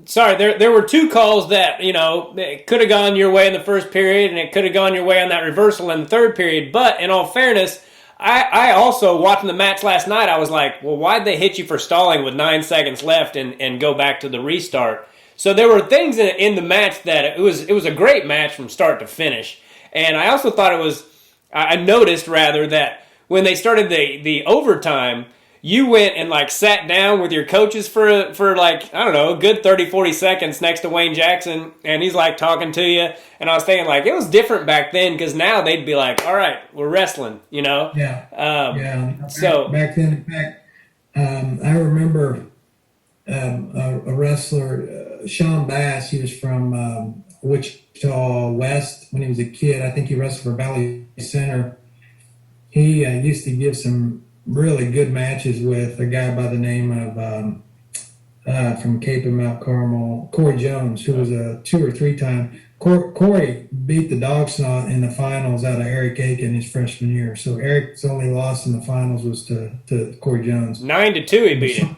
Sorry, there were 2 calls that it could have gone your way in the first period, and it could have gone your way on that reversal in the third period. But in all fairness, I also, watching the match last night, I was like, well, why'd they hit you for stalling with 9 seconds left and go back to the restart? So there were things in the match that it was a great match from start to finish. And I also thought I noticed rather that when they started the overtime, you went and sat down with your coaches for a good 30-40 seconds next to Wayne Jackson, and he's talking to you. And I was thinking it was different back then, because now they'd be like, all right, we're wrestling, Yeah. So back then, in fact, I remember a wrestler, Sean Bass. He was from Wichita West when he was a kid. I think he wrestled for Valley Center. He used to give some really good matches with a guy by the name of from Cape and Mount Carmel, Cory Jones, who was a 2 or 3 time. Cory beat the dog snot in the finals out of Eric Aiken his freshman year. So Eric's only loss in the finals was to Cory Jones. 9-2 he beat him.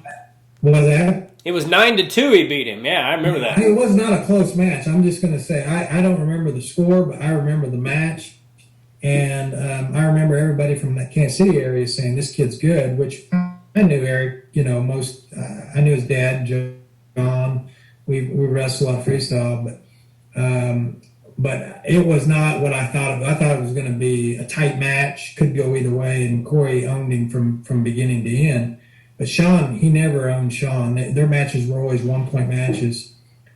Was that? It was 9-2 he beat him. Yeah, I remember that. It was not a close match. I'm just going to say I don't remember the score, but I remember the match. And I remember everybody from that Kansas City area saying, this kid's good, which I knew Eric, I knew his dad, John. We wrestled a lot of freestyle, but it was not what I thought of. I thought it was going to be a tight match, could go either way, and Cory owned him from beginning to end. But Sean, he never owned Sean. Their matches were always 1-point matches.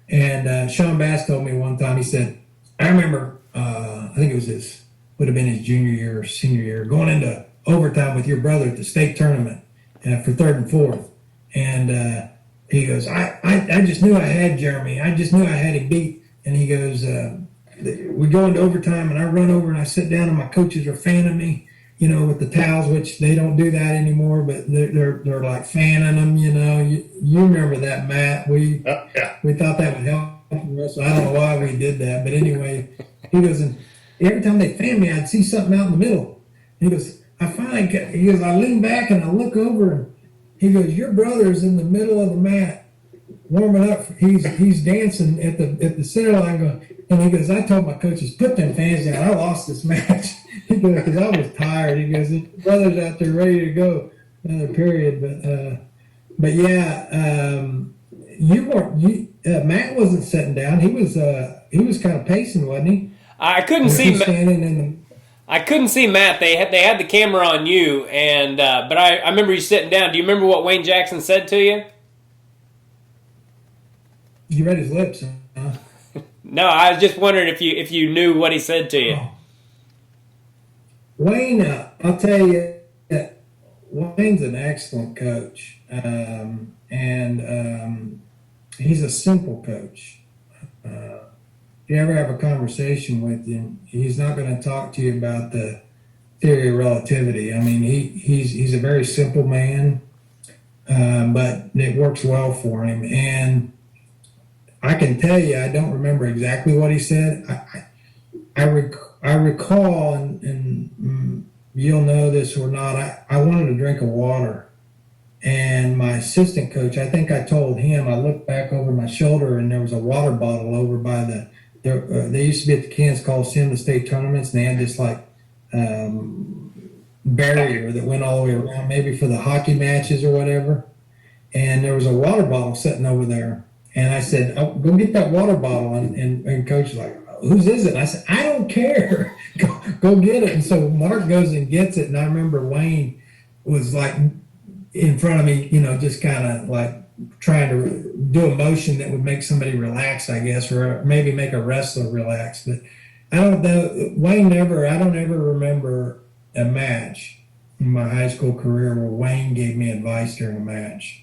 And Sean Bass told me one time, he said, I remember, I think it would have been his junior year or senior year, going into overtime with your brother at the state tournament for third and fourth. And he goes, I just knew I had Jeremy. I just knew I had him beat. And he goes, we go into overtime, and I run over and I sit down, and my coaches are fanning me, with the towels, which they don't do that anymore, but they're like fanning them, You remember that, Matt? We thought that would help us. I don't know why we did that, but anyway, he goes, and every time they fan me, I'd see something out in the middle. He goes, I lean back and I look over, and he goes, your brother's in the middle of the mat warming up. He's dancing at the center line going, and he goes, I told my coaches, put them fans down. I lost this match. He goes, because I was tired. He goes, his brother's out there ready to go another period. But yeah, Matt wasn't sitting down. He was kind of pacing, wasn't he? I couldn't see I couldn't see Matt. They had the camera on you, and but I remember you sitting down. Do you remember what Wayne Jackson said to you? You read his lips, huh? No, I was just wondering if you knew what he said to you. Oh. Wayne, I'll tell you, Wayne's an excellent coach, and he's a simple coach. If you ever have a conversation with him, he's not going to talk to you about the theory of relativity. I mean, he's a very simple man, but it works well for him. And I can tell you, I don't remember exactly what he said. I recall, and you'll know this or not, I wanted a drink of water. And my assistant coach, I think I told him, I looked back over my shoulder, and there was a water bottle over by they used to be at the Kansas Coliseum, the state tournaments, and they had this barrier that went all the way around, maybe for the hockey matches or whatever. And there was a water bottle sitting over there. And I said, oh, go get that water bottle. And Coach was like, whose is it? And I said, I don't care. Go get it. And so Mark goes and gets it. And I remember Wayne was like in front of me, just kind of like trying to do a motion that would make somebody relax, I guess, or maybe make a wrestler relax. But I don't know. I don't ever remember a match in my high school career where Wayne gave me advice during a match.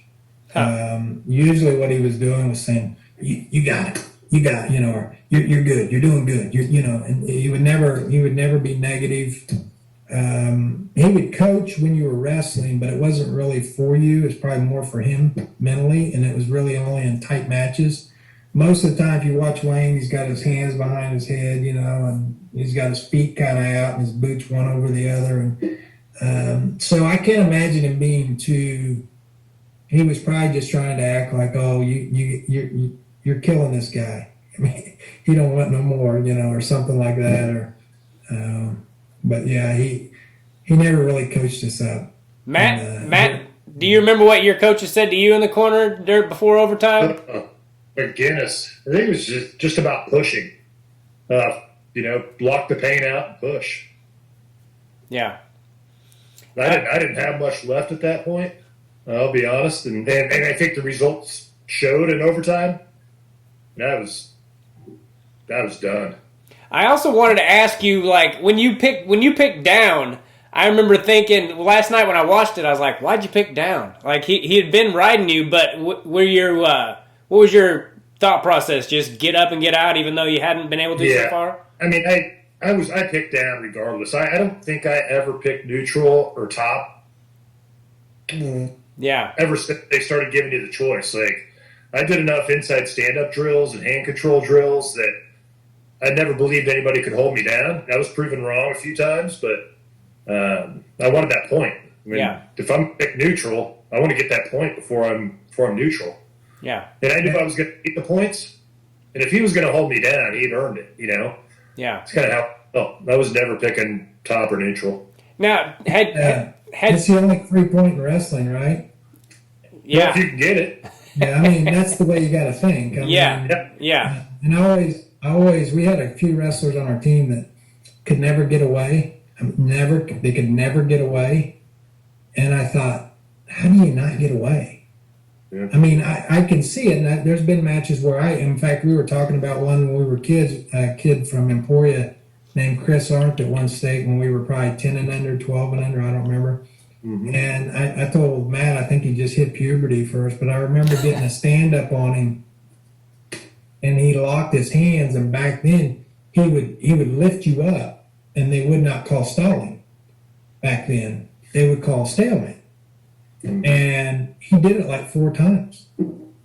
Usually what he was doing was saying, you got it, or you're good, you're doing good, and he would never be negative. He would coach when you were wrestling, but it wasn't really for you. It's probably more for him mentally, and it was really only in tight matches. Most of the time, if you watch Wayne, he's got his hands behind his head, and he's got his feet kind of out and his boots one over the other. And so I can't imagine him being too. He was probably just trying to act like, oh, you're killing this guy. I mean, he don't want no more, or something like that. But yeah, he never really coached us up. Matt, do you remember what your coaches said to you in the corner before overtime? McGinnis, I think it was just about pushing. Block the pain out and push. Yeah. I didn't have much left at that point. I'll be honest, and I think the results showed in overtime. That was done. I also wanted to ask you, like, when you picked down, I remember thinking last night when I watched it, I was like, why'd you pick down? Like he had been riding you, but what was your thought process? Just get up and get out, even though you hadn't been able to so far. I mean, I picked down regardless. I don't think I ever picked neutral or top. Yeah. Ever since they started giving you the choice. Like, I did enough inside stand-up drills and hand control drills that I never believed anybody could hold me down. I was proven wrong a few times, but I wanted that point. I mean, if I'm pick neutral, I want to get that point before I'm neutral. Yeah. And I knew I was going to get the points. And if he was going to hold me down, he'd earned it, you know? Yeah. It's kind of how I was never picking top or neutral. Now, it's the only 3-point in wrestling, right? Yeah. Well, if you can get it. Yeah, I mean, that's the way you got to think. Yeah. And we had a few wrestlers on our team that could never get away. They could never get away. And I thought, how do you not get away? Yeah. I mean, I can see it. And there's been matches where in fact, we were talking about one when we were kids, a kid from Emporia named Chris Arndt at one state when we were probably 10 and under, 12 and under, I don't remember. Mm-hmm. And I told Matt, I think he just hit puberty first, but I remember getting a stand up on him and he locked his hands, and back then he would lift you up and they would not call stalling. Back then they would call stalemate. Mm-hmm. And he did it like 4 times.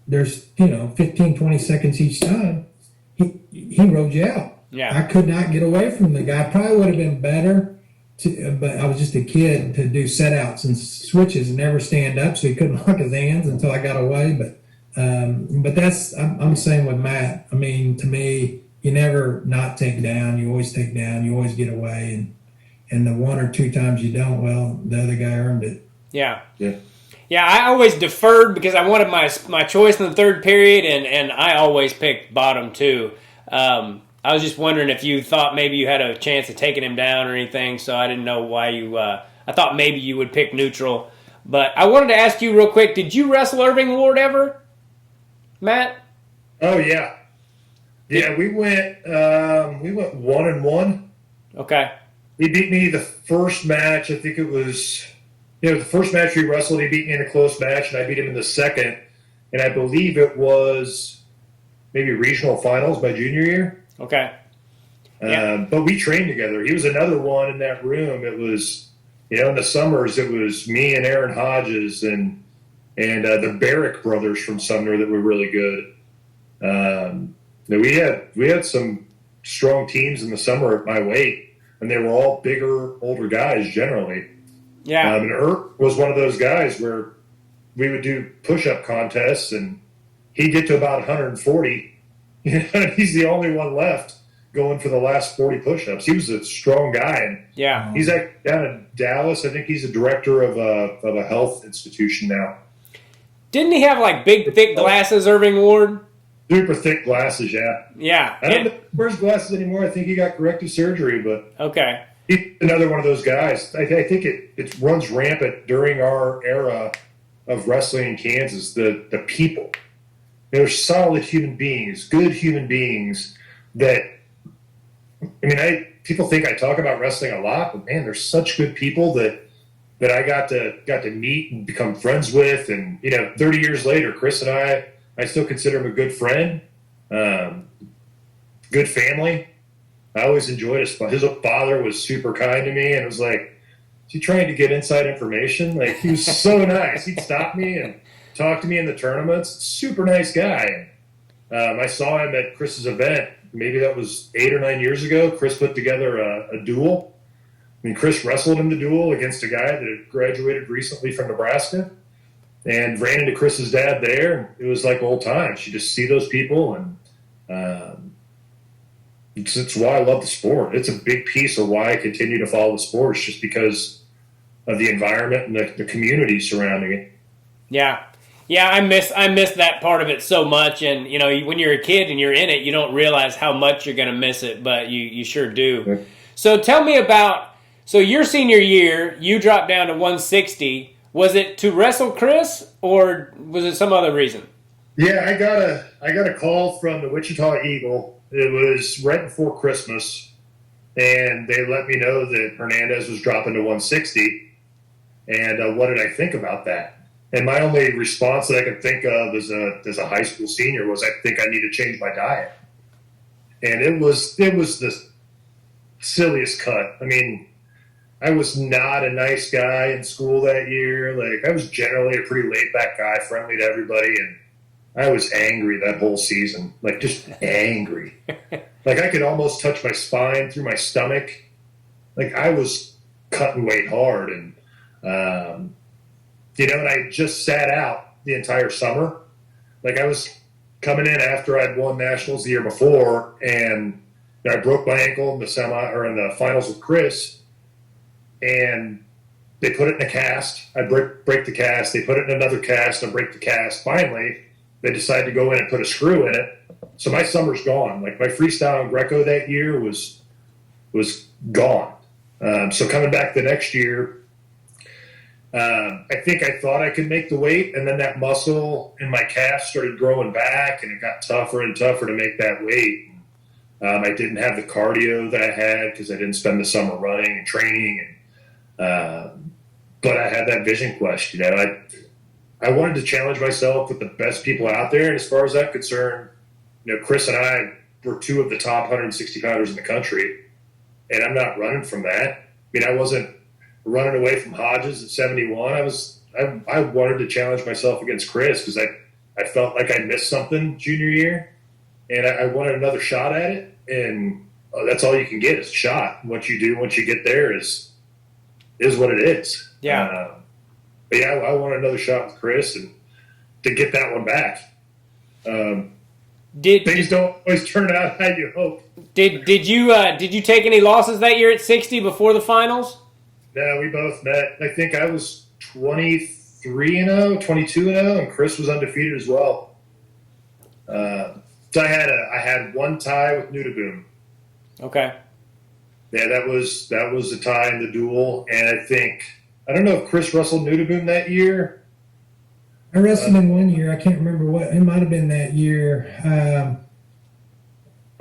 There's 15, 20 seconds each time. He rode you out. Yeah. I could not get away from the guy. Probably would have been better but I was just a kid to do set outs and switches and never stand up, so he couldn't lock his hands until I got away. But I'm the same with Matt. I mean, to me, you never not take down. You always take down. You always get away. And the 1 or 2 times you don't, well, the other guy earned it. Yeah. Yeah. Yeah, I always deferred because I wanted my choice in the third period, and I always picked bottom 2. I was just wondering if you thought maybe you had a chance of taking him down or anything, so I didn't know why you I thought maybe you would pick neutral. But I wanted to ask you real quick, did you wrestle Irving Ward ever, Matt? Oh, yeah. Yeah, we went 1-1. Okay. He beat me the first match. I think it was, the first match we wrestled, he beat me in a close match, and I beat him in the second. And I believe it was maybe regional finals my junior year. Okay. Yeah. But we trained together. He was another one in that room. It was, in the summers, it was me and Aaron Hodges and the Barrick brothers from Sumner that were really good. We had some strong teams in the summer at my weight, and they were all bigger, older guys generally. Yeah. And Ert was one of those guys where we would do push-up contests, and he'd get to about 140. He's the only one left going for the last 40 push-ups. He was a strong guy, and yeah, he's down in Dallas. I think he's a director of a health institution now. Didn't he have like big, thick glasses, Irving Ward? Super thick glasses, yeah. Yeah. I don't know if he wears glasses anymore. I think he got corrective surgery, but okay. he's another one of those guys. I think it runs rampant during our era of wrestling in Kansas. The people. They're solid human beings, good human beings that, people think I talk about wrestling a lot, but man, there's such good people that I got to meet and become friends with. And, 30 years later, Chris and I still consider him a good friend, good family. I always enjoyed his father was super kind to me, and it was like, is he trying to get inside information? Like, he was so nice. He'd stop me and talk to me in the tournaments. Super nice guy. I saw him at Chris's event. Maybe that was 8 or 9 years ago. Chris put together a duel. Chris wrestled him to duel against a guy that had graduated recently from Nebraska, and ran into Chris's dad there. It was like old times. You just see those people, and it's why I love the sport. It's a big piece of why I continue to follow the sport. It's just because of the environment and the community surrounding it. Yeah. Yeah, I miss that part of it so much, and when you're a kid and you're in it, you don't realize how much you're going to miss it, but you sure do. Yeah. So tell me about your senior year. You dropped down to 160. Was it to wrestle Chris, or was it some other reason? Yeah, I got a call from the Wichita Eagle. It was right before Christmas, and they let me know that Hernandez was dropping to 160. And what did I think about that? And my only response that I could think of as a high school senior was, I think I need to change my diet. And it was the silliest cut. I was not a nice guy in school that year. Like, I was generally a pretty laid back guy, friendly to everybody, and I was angry that whole season. Like, just angry. Like, I could almost touch my spine through my stomach. Like, I was cutting weight hard, and and I just sat out the entire summer. Like I was coming in after I'd won nationals the year before, and I broke my ankle in the in the finals with Chris, and they put it in a cast. I break the cast. They put it in another cast. I break the cast. Finally, they decided to go in and put a screw in it. So my summer's gone. Like my freestyle and Greco that year was gone. So coming back the next year, I think I thought I could make the weight, and then that muscle in my calf started growing back, and it got tougher and tougher to make that weight. I didn't have the cardio that I had because I didn't spend the summer running and training, but I had that vision quest. I wanted to challenge myself with the best people out there, and as far as I'm concerned, Chris and I were two of the top 160 pounders in the country, and I'm not running from that. I wasn't running away from Hodges at 71. I wanted to challenge myself against Chris because I felt like I missed something junior year, and I wanted another shot at it. And that's all you can get is a shot. What you do once you get there is what it is. Yeah. But yeah, I want another shot with Chris and to get that one back. Things don't always turn out how you hope. Did you take any losses that year at 60 before the finals? No, we both met. I think I was 23-0, 22-0, and Chris was undefeated as well. So I had one tie with Niederhauser. Okay. Yeah, that was the tie in the duel, and I don't know if Chris wrestled Niederhauser that year. I wrestled him one year. I can't remember what. It might have been that year.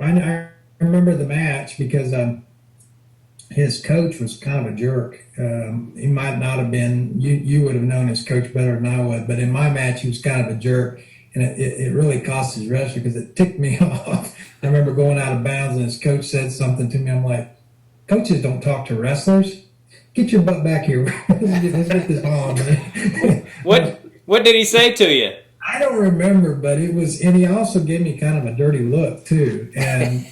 I remember the match because his coach was kind of a jerk. He might not have been. You would have known his coach better than I would, but in my match, he was kind of a jerk, and it really cost his wrestler because it ticked me off. I remember going out of bounds, and his coach said something to me. I'm like, coaches don't talk to wrestlers. Get your butt back here. Let's get this on, man. What did he say to you? I don't remember, but it was, and he also gave me kind of a dirty look too. And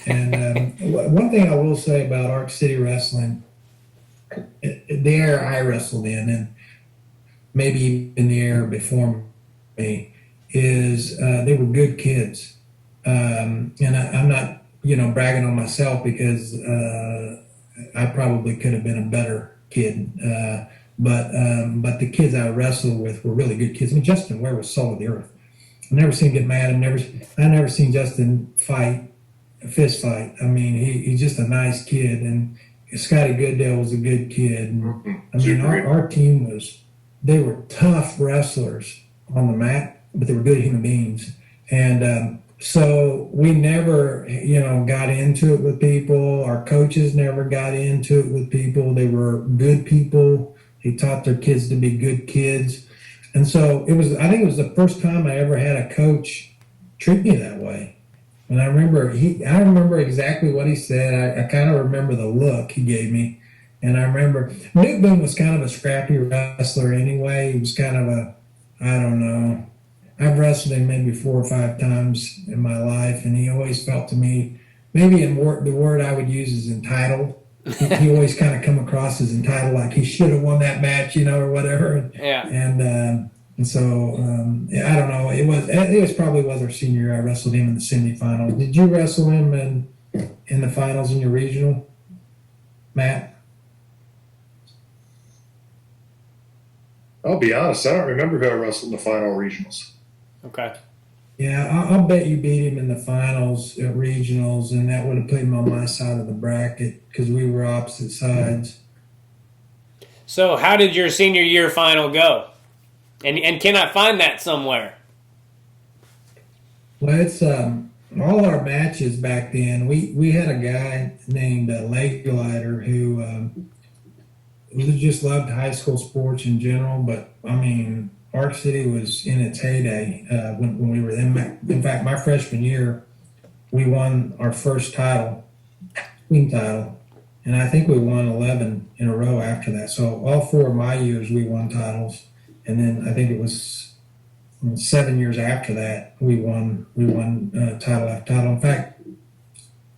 one thing I will say about Arc City Wrestling, the era I wrestled in, and maybe even the era before me, is they were good kids. And I'm not, bragging on myself because I probably could have been a better kid. But the kids I wrestled with were really good kids. Justin Ware was salt of the earth. I never seen him get mad. I never seen Justin fight, a fist fight. He's just a nice kid. And Scotty Goodell was a good kid. And, our team they were tough wrestlers on the mat, but they were good human beings. And so we never, got into it with people. Our coaches never got into it with people. They were good people. They taught their kids to be good kids. And so I think it was the first time I ever had a coach treat me that way. And I remember exactly what he said. I kind of remember the look he gave me. And I remember Nick Boone was kind of a scrappy wrestler anyway. He was kind of I don't know. I've wrestled him maybe 4 or 5 times in my life, and he always felt to me, maybe the word I would use is entitled. He always kind of come across as entitled, like he should have won that match, or whatever. Yeah. And so I don't know. It probably was our senior year. I wrestled him in the semifinals. Did you wrestle him in the finals in your regional, Matt? I'll be honest, I don't remember who I wrestled in the final regionals. Okay. Yeah, I'll bet you beat him in the finals at regionals, and that would have put him on my side of the bracket because we were opposite sides. So how did your senior year final go? And can I find that somewhere? Well, it's all our matches back then. We had a guy named Lake Glider who just loved high school sports in general, but Arc City was in its heyday when we were there. In fact, my freshman year, we won our first team title, and I think we won 11 in a row after that. So all 4 of my years, we won titles, and then I think it was 7 years after that, we won title after title. In fact,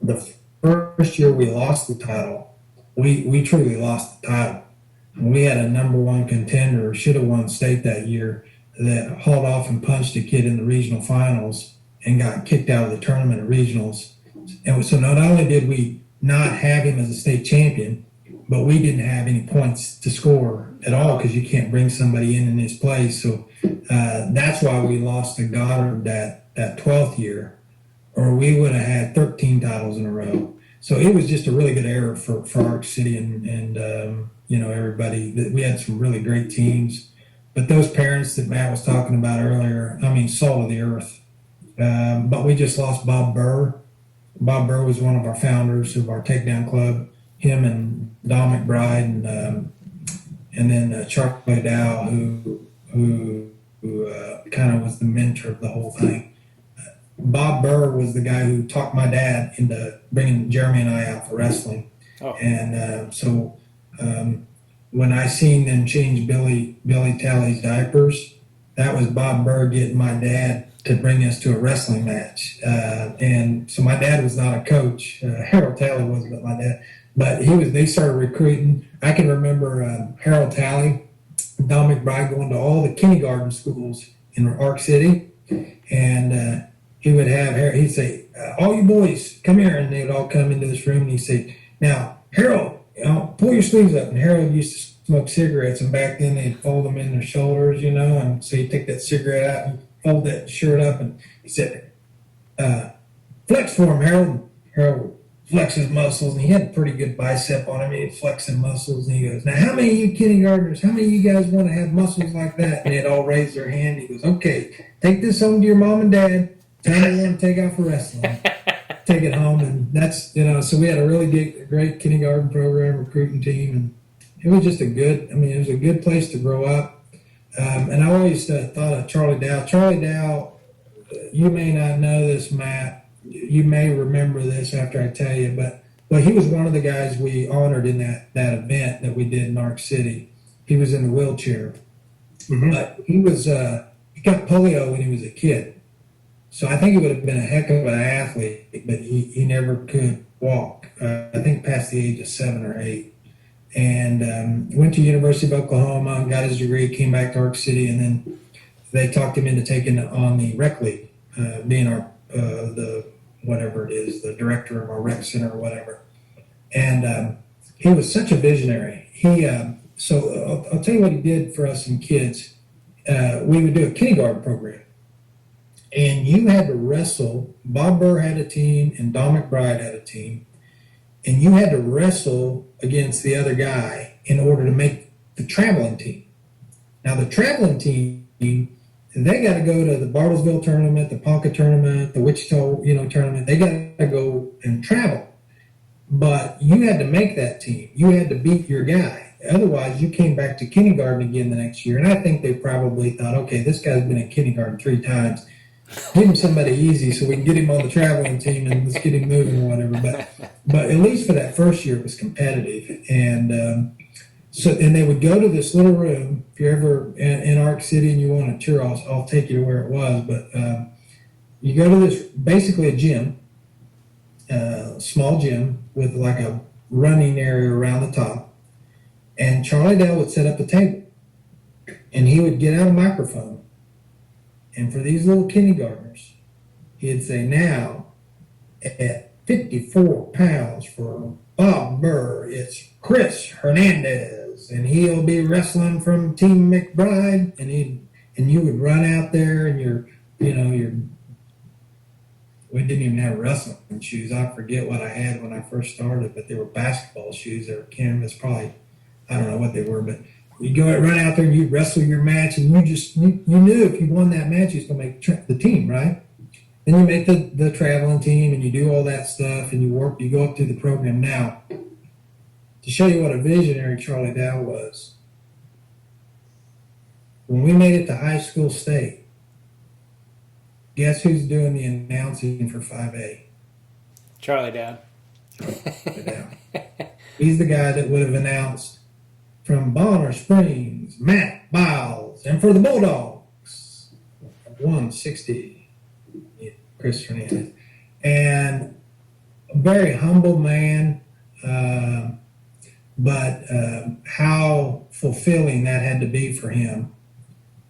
the first year we lost the title, we truly lost the title. We had a number 1 contender, should have won state that year. that hauled off and punched a kid in the regional finals and got kicked out of the tournament at regionals. And so not only did we not have him as a state champion, but we didn't have any points to score at all because you can't bring somebody in his place. So that's why we lost to Goddard that 12th year, or we would have had 13 titles in a row. So it was just a really good era for Arc City and everybody. We had some really great teams. But those parents that Matt was talking about earlier, I mean, salt of the earth. But we just lost Bob Burr. Bob Burr was one of our founders of our takedown club. Him and Don McBride and then Charlie Dow, who kind of was the mentor of the whole thing. Bob Burr was the guy who talked my dad into bringing Jeremy and I out for wrestling. Oh. And so when I seen them change Billy Talley's diapers, that was Bob Burr getting my dad to bring us to a wrestling match. And so my dad was not a coach. Harold Talley was, but my dad. But they started recruiting. I can remember Harold Talley, Don McBride going to all the kindergarten schools in Arc City. And he would he'd say, all you boys, come here. And they'd all come into this room. And he'd say, now, Harold, pull your sleeves up. And Harold used to smoke cigarettes. And back then they'd fold them in their shoulders, And so he'd take that cigarette out and fold that shirt up. And he said, flex for him, Harold. Harold flex his muscles, and he had a pretty good bicep on him. He'd flex his muscles, and he goes, now, how many of you kindergartners, how many of you guys want to have muscles like that? And they'd all raise their hand. He goes, okay, take this home to your mom and dad. Tell them you want to take out for wrestling. Take it home, and that's, so we had a really great kindergarten program, recruiting team, and it was just it was a good place to grow up. And I always thought of Charlie Dow. Charlie Dow, you may not know this, Matt. You may remember this after I tell you, but he was one of the guys we honored in that event that we did in Arc City. He was in the wheelchair. Mm-hmm. But he got polio when he was a kid. So I think he would have been a heck of an athlete, but he never could walk. I think past the age of 7 or 8. And went to University of Oklahoma, got his degree, came back to Arc City, and then they talked him into taking on the rec league, being our whatever it is, the director of our rec center or whatever. And he was such a visionary. So I'll tell you what he did for us and kids. We would do a kindergarten program. And you had to wrestle. Bob Burr had a team and Don McBride had a team. And you had to wrestle against the other guy in order to make the traveling team. Now, the traveling team, they got to go to the Bartlesville tournament, the Ponca tournament, the Wichita, tournament. They got to go and travel. But you had to make that team. You had to beat your guy. Otherwise, you came back to kindergarten again the next year. And I think they probably thought, okay, this guy's been in kindergarten 3 times. Give him somebody easy so we can get him on the traveling team and let's get him moving or whatever. But at least for that first year, it was competitive. And and they would go to this little room. If you're ever in Arc City and you want a tour, I'll take you to where it was. But you go to this, basically a gym, small gym with like a running area around the top. And Charlie Dell would set up a table. And he would get out a microphone. And for these little kindergartners, he'd say, now, at 54 pounds for Bob Burr, it's Chris Hernandez, and he'll be wrestling from Team McBride. And you would run out there, and we didn't even have wrestling shoes. I forget what I had when I first started, but they were basketball shoes. They were canvas, probably, I don't know what they were, but you go and run out there and you wrestle your match, and you knew if you won that match, you was going to make the team, right? Then you make the traveling team, and you do all that stuff, and you go up through the program. Now, to show you what a visionary Charlie Dow was, when we made it to high school state, guess who's doing the announcing for 5A? Charlie Dow. He's the guy that would have announced from Bonner Springs, Matt Biles, and for the Bulldogs, 160, Chris Hernandez. And a very humble man, but how fulfilling that had to be for him.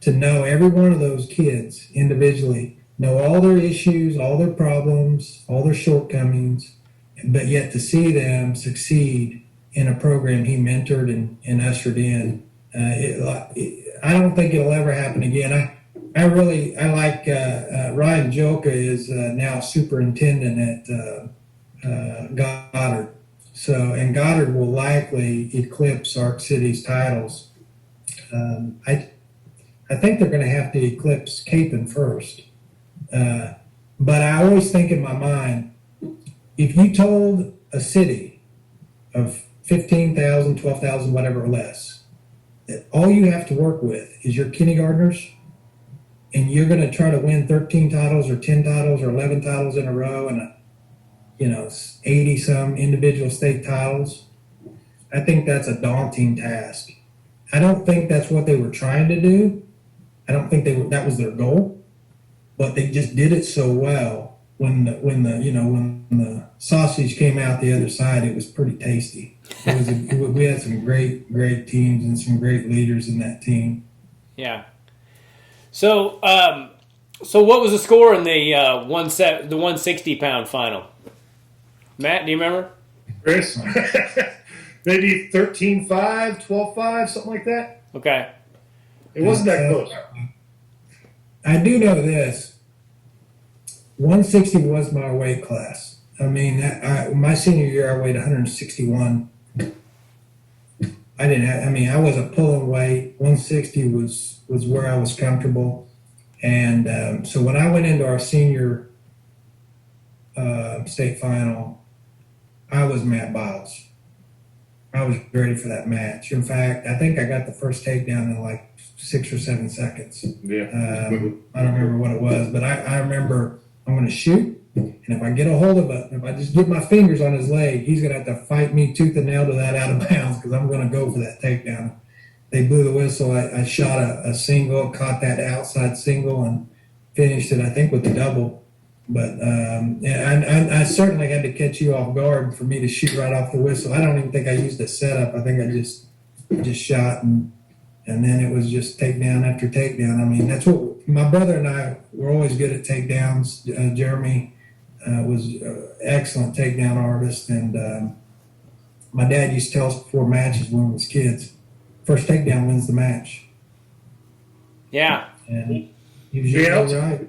to know every one of those kids individually, know all their issues, all their problems, all their shortcomings, but yet to see them succeed in a program he mentored and ushered in. I don't think it'll ever happen again. I like Ryan Joka is now superintendent at Goddard. So, and Goddard will likely eclipse Arc City's titles. I think they're going to have to eclipse Capon first. But I always think in my mind, if you told a city of 15,000, 12,000, whatever or less, that all you have to work with is your kindergartners, and you're going to try to win 13 titles or 10 titles or 11 titles in a row and 80 some individual state titles, I think that's a daunting task. I don't think that's what they were trying to do. I don't think that was their goal, but they just did it so well. When the sausage came out the other side, it was pretty tasty. We had some great teams and some great leaders in that team. Yeah. So what was the score in the 160-pound final? Matt, do you remember? Chris? Maybe 13-5, 12-5, something like that. Okay. It wasn't that close. I do know this. 160 was my weight class. I mean, my senior year, I weighed 161. I wasn't pulling weight. 160 was where I was comfortable. And so when I went into our senior state final, I was Matt Biles. I was ready for that match. In fact, I think I got the first takedown in like 6 or 7 seconds. Yeah. I don't remember what it was, but I remember I'm going to shoot, and if I get a hold of it, if I just get my fingers on his leg, he's going to have to fight me tooth and nail to that out of bounds because I'm going to go for that takedown. They blew the whistle. I shot a single, caught that outside single, and finished it, I think, with the double. But I certainly had to catch you off guard for me to shoot right off the whistle. I don't even think I used a setup. I think I just shot, and then it was just takedown after takedown. I mean, that's what my brother and I were always good at takedowns. Jeremy was an excellent takedown artist, and my dad used to tell us before matches when we was kids, first takedown wins the match. Yeah. And he was usually right.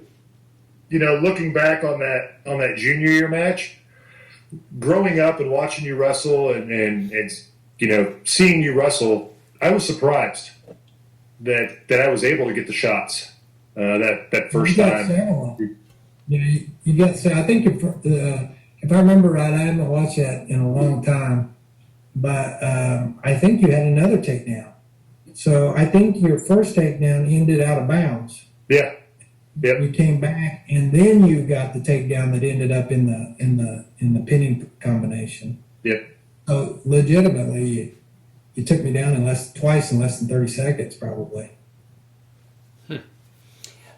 Looking back on that junior year match, growing up and watching you wrestle and seeing you wrestle, I was surprised that I was able to get the shots that first time. You got to say, I think if I remember right, I haven't watched that in a long time, but I think you had another takedown. So I think your first takedown ended out of bounds. Yeah. Yep. You came back, and then you got the takedown that ended up in the pinning combination. Yep. So legitimately, you took me down twice in less than 30 seconds, probably.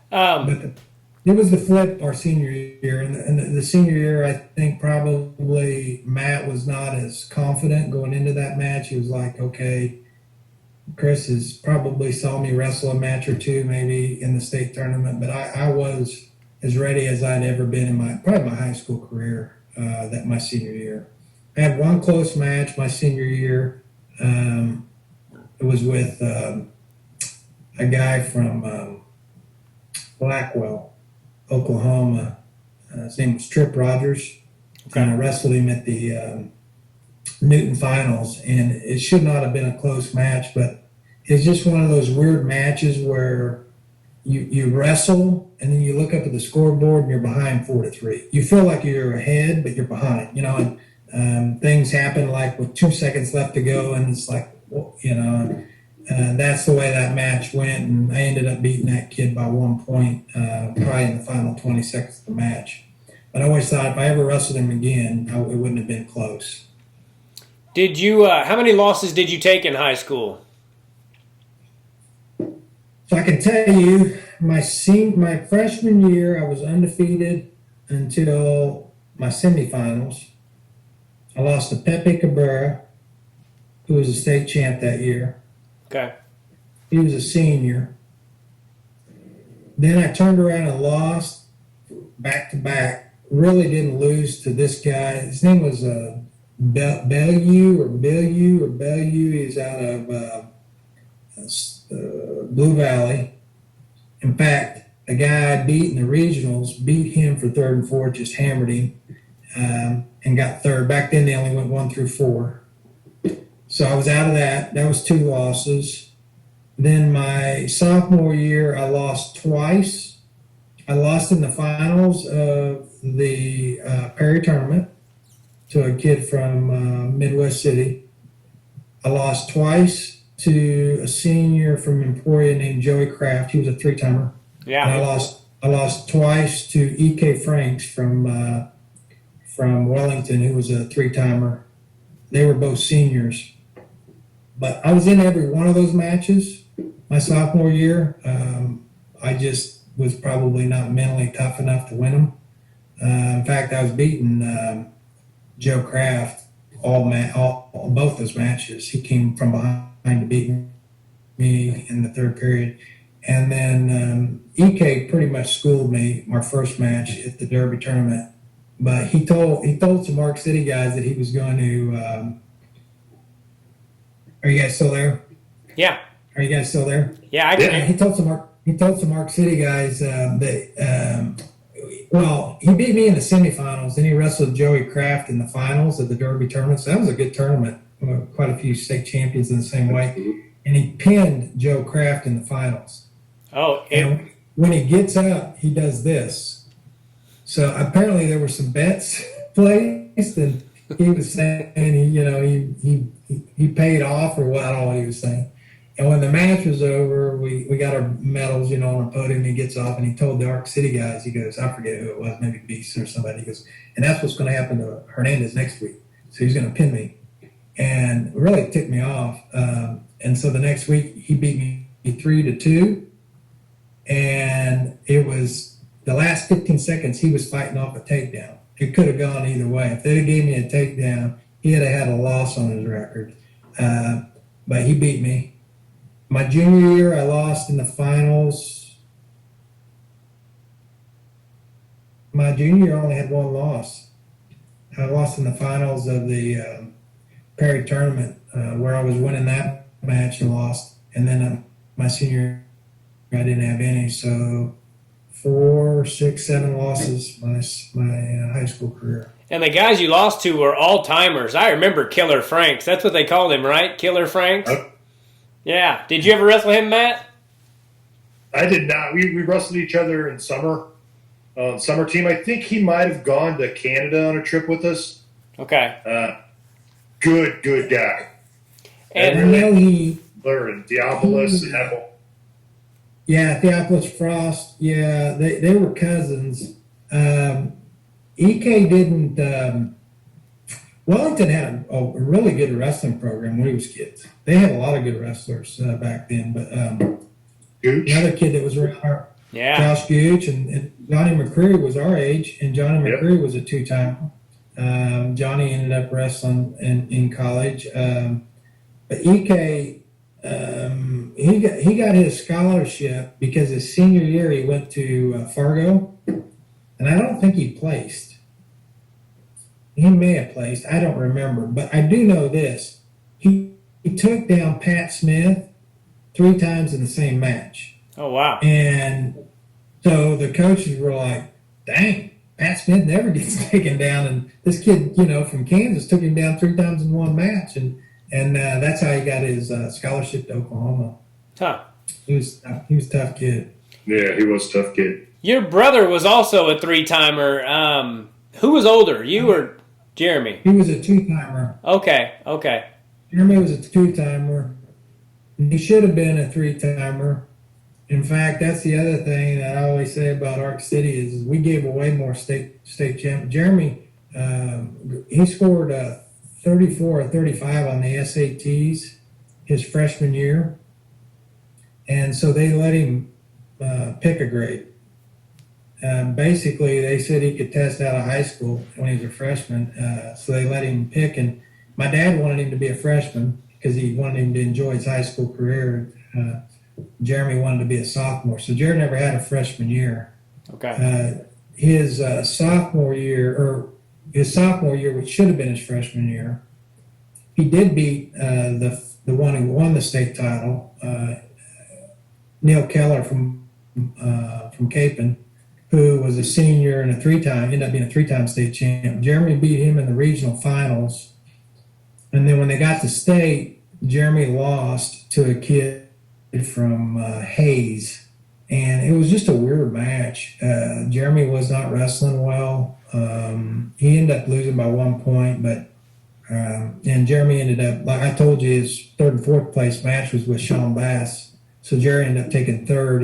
But it was the flip our senior year, and the senior year, I think probably Matt was not as confident going into that match. He was like, okay, Chris has probably saw me wrestle a match or two maybe in the state tournament, but I was as ready as I'd ever been in my high school career that my senior year. I had one close match my senior year. It was with a guy from Blackwell, Oklahoma. His name was Trip Rogers. Okay. And I wrestled him at the Newton finals, and it should not have been a close match, but it's just one of those weird matches where you wrestle and then you look up at the scoreboard and you're behind 4-3. You feel like you're ahead, but you're behind, and things happen like with 2 seconds left to go, and it's like, that's the way that match went, and I ended up beating that kid by 1 point, probably in the final 20 seconds of the match. But I always thought if I ever wrestled him again, it wouldn't have been close. Did you? How many losses did you take in high school? So I can tell you, my freshman year, I was undefeated until my semifinals. I lost to Pepe Cabrera, who was a state champ that year. Okay. He was a senior. then I turned around and lost back to back. Really didn't lose to this guy. His name was Bellew. He's out of Blue Valley. In fact, a guy I beat in the regionals beat him for third and fourth, just hammered him, and got third. Back then, they only went 1 through 4. So I was out of that. That was 2 losses. Then my sophomore year, I lost twice. I lost in the finals of the Perry tournament to a kid from Midwest City. I lost twice to a senior from Emporia named Joey Kraft. He was a 3-timer. Yeah. And I lost twice to E.K. Franks from Wellington, who was a 3-timer. They were both seniors. But I was in every one of those matches my sophomore year. I just was probably not mentally tough enough to win them. In fact, I was beating Joe Kraft both those matches. He came from behind to beat me in the third period. And then EK pretty much schooled me my first match at the Derby tournament. But he told some Mark City guys that he was going to. Are you guys still there? Yeah. Are you guys still there? Yeah, I can. He told some Mark City guys that. Well, he beat me in the semifinals. Then he wrestled Joey Kraft in the finals of the Derby tournament. So that was a good tournament. Quite a few state champions in the same weight. And he pinned Joe Kraft in the finals. Oh, and when he gets up, he does this. So apparently there were some bets placed, and he was saying he paid off, or what, I don't know what he was saying. And when the match was over, we got our medals, on our podium. He gets off and he told the Arc City guys, he goes, I forget who it was, maybe Beast or somebody. He goes, and that's what's going to happen to Hernandez next week. So he's going to pin me. And it really ticked me off. And so the next week he beat me 3-2. And it was the last 15 seconds he was fighting off a takedown. It could have gone either way. If they'd have gave me a takedown, he'd have had a loss on his record. But he beat me. My junior year, I lost in the finals. My junior year, I only had 1 loss. I lost in the finals of the Perry tournament, where I was winning that match and lost. And then my senior year, I didn't have any. So 4, 6, 7 losses my high school career. And the guys you lost to were all-timers. I remember Killer Franks. That's what they called him, right? Killer Franks? Yeah. Did you ever wrestle him, Matt? I did not. We wrestled each other in summer team. I think he might have gone to Canada on a trip with us. Okay. Good guy. And really, I know he and Diabolus and Apple. Yeah, Theophilus Frost. Yeah, they were cousins. EK didn't. Wellington had a really good wrestling program when he was kids. They had a lot of good wrestlers back then. But Gooch. another kid that was around, yeah, Josh Gooch, and Johnny McCreary was our age, and Johnny McCreary was a 2-timer. Johnny ended up wrestling in college, but EK. He got his scholarship because his senior year he went to Fargo, and I don't think he placed. He may have placed. I don't remember, but I do know this: he took down Pat Smith 3 times in the same match. Oh wow! And so the coaches were like, "Dang, Pat Smith never gets taken down," and this kid, from Kansas, took him down 3 times in one match, and that's how he got his scholarship to Oklahoma. Huh. He was a tough kid. Yeah, he was a tough kid. Your brother was also a 3-timer. Who was older, you or Jeremy? He was a 2-timer. Okay. Jeremy was a 2-timer. He should have been a 3-timer. In fact, that's the other thing that I always say about Arc City is we gave away more state champions. Jeremy, he scored 34 or 35 on the SATs his freshman year. And so they let him pick a grade. Basically, they said he could test out of high school when he was a freshman. So they let him pick. And my dad wanted him to be a freshman because he wanted him to enjoy his high school career. Jeremy wanted to be a sophomore. So Jared never had a freshman year. Okay. His sophomore year, which should have been his freshman year, he did beat the one who won the state title, Neil Keller from Capon, who was a senior and ended up being a three-time state champ. Jeremy beat him in the regional finals, and then when they got to state, Jeremy lost to a kid from Hayes, and it was just a weird match. Jeremy was not wrestling well. He ended up losing by 1 point, but and Jeremy ended up, like I told you, his third and fourth place match was with Sean Bass. So Jerry ended up taking third,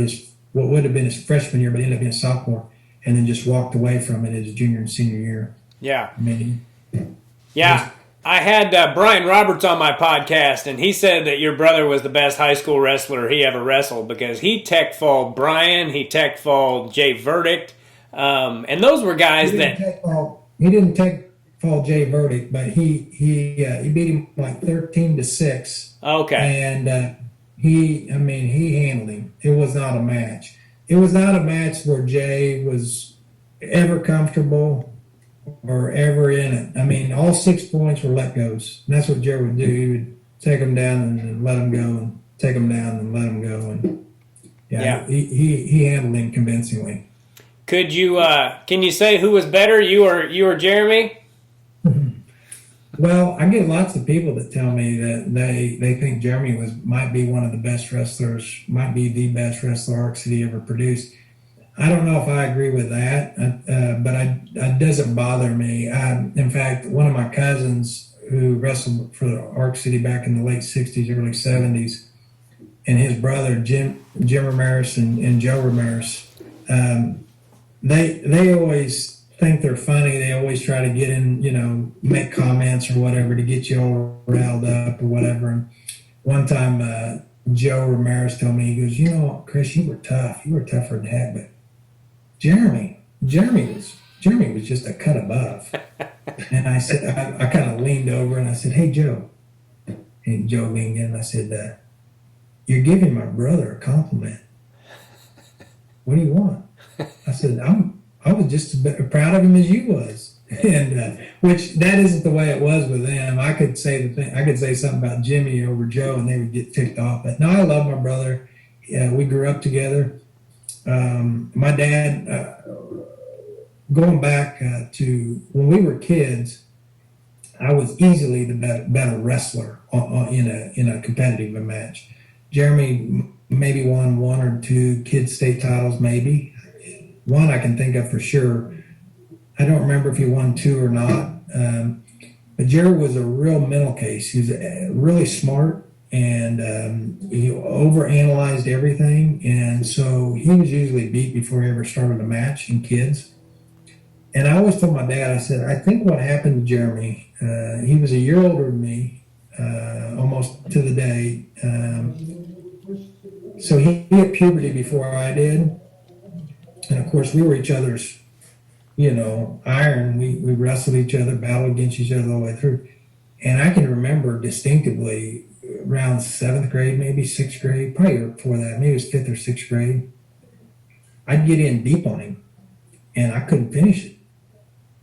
what would have been his freshman year, but ended up being a sophomore, and then just walked away from it his junior and senior year. Yeah. I mean, Yeah. I had Brian Roberts on my podcast, and he said that your brother was the best high school wrestler he ever wrestled because he tech-falled Brian, he tech-falled Jay Verdict, and those were guys he didn't tech-fall Jay Verdict, but he beat him like 13-6. Okay. And he handled him. It was not a match. It was not a match where Jay was ever comfortable or ever in it. I mean, all 6 points were let goes. And that's what Jerry would do. He would take them down and then let them go, and take them down and let them go. And he handled him convincingly. Could you can you say who was better, you or Jeremy? Well, I get lots of people that tell me that they think Jeremy might be one of the best wrestlers, might be the best wrestler Arc City ever produced. I don't know if I agree with that, but it doesn't bother me. In fact, one of my cousins who wrestled for Arc City back in the late 60s, early 70s, and his brother, Jim Ramirez and Joe Ramirez, they always think they're funny. They always try to get in, make comments or whatever to get you all riled up or whatever. And one time, Joe Ramirez told me, he goes, Chris, you were tough. You were tougher than heck, but Jeremy was just a cut above. And I said, I kind of leaned over and I said, hey, Joe. And Joe leaned in and I said, you're giving my brother a compliment. What do you want? I said, I was just as proud of him as you was. And which that isn't the way it was with them. I could say something about Jimmy over Joe and they would get ticked off. But no, I love my brother. We grew up together. My dad, going back to when we were kids, I was easily the better wrestler in a competitive match. Jeremy maybe won one or two kids state titles, maybe. One I can think of for sure. I don't remember if he won two or not. But Jerry was a real mental case. He was really smart, and he overanalyzed everything. And so he was usually beat before he ever started a match in kids. And I always told my dad, I said, I think what happened to Jeremy, he was a year older than me, almost to the day. So he hit puberty before I did. And of course, we were each other's, iron. We wrestled each other, battled against each other all the way through. And I can remember distinctively around seventh grade, maybe sixth grade, probably before that, maybe it was fifth or sixth grade, I'd get in deep on him and I couldn't finish it.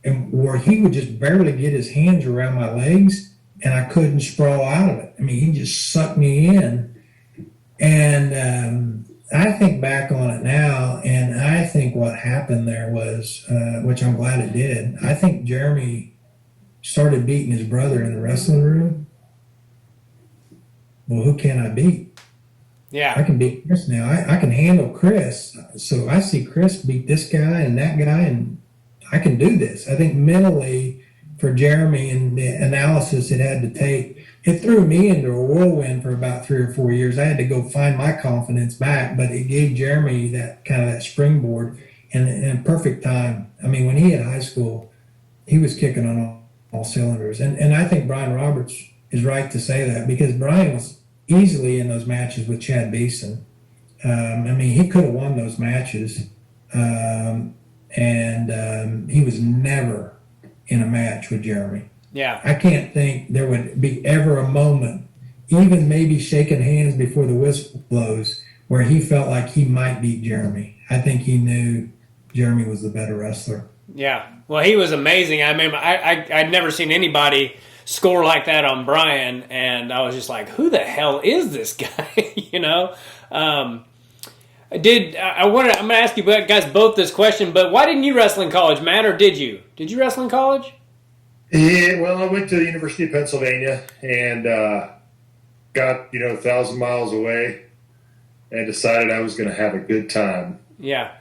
And where he would just barely get his hands around my legs and I couldn't sprawl out of it. I mean, he just sucked me in. And I think back on it now, and I think what happened there was, which I'm glad it did, I think Jeremy started beating his brother in the wrestling room. Well, who can I beat? Yeah. I can beat Chris now. I can handle Chris. So I see Chris beat this guy and that guy, and I can do this. I think mentally for Jeremy and the analysis it had to take, it threw me into a whirlwind for about 3 or 4 years. I had to go find my confidence back, but it gave Jeremy that springboard and perfect time. I mean, when he hit high school, he was kicking on all cylinders. And I think Brian Roberts is right to say that because Brian was easily in those matches with Chad Beeson. He could have won those matches. And he was never in a match with Jeremy. Yeah. I can't think there would be ever a moment, even maybe shaking hands before the whistle blows, where he felt like he might beat Jeremy. I think he knew Jeremy was the better wrestler. Yeah. Well, he was amazing. I mean, I'd never seen anybody score like that on Brian, and I was just like, who the hell is this guy? You know? I'm going to ask you guys both this question, but why didn't you wrestle in college, Matt, or did you? Did you wrestle in college? Yeah, well, I went to the University of Pennsylvania and got 1,000 miles away and decided I was going to have a good time. Yeah.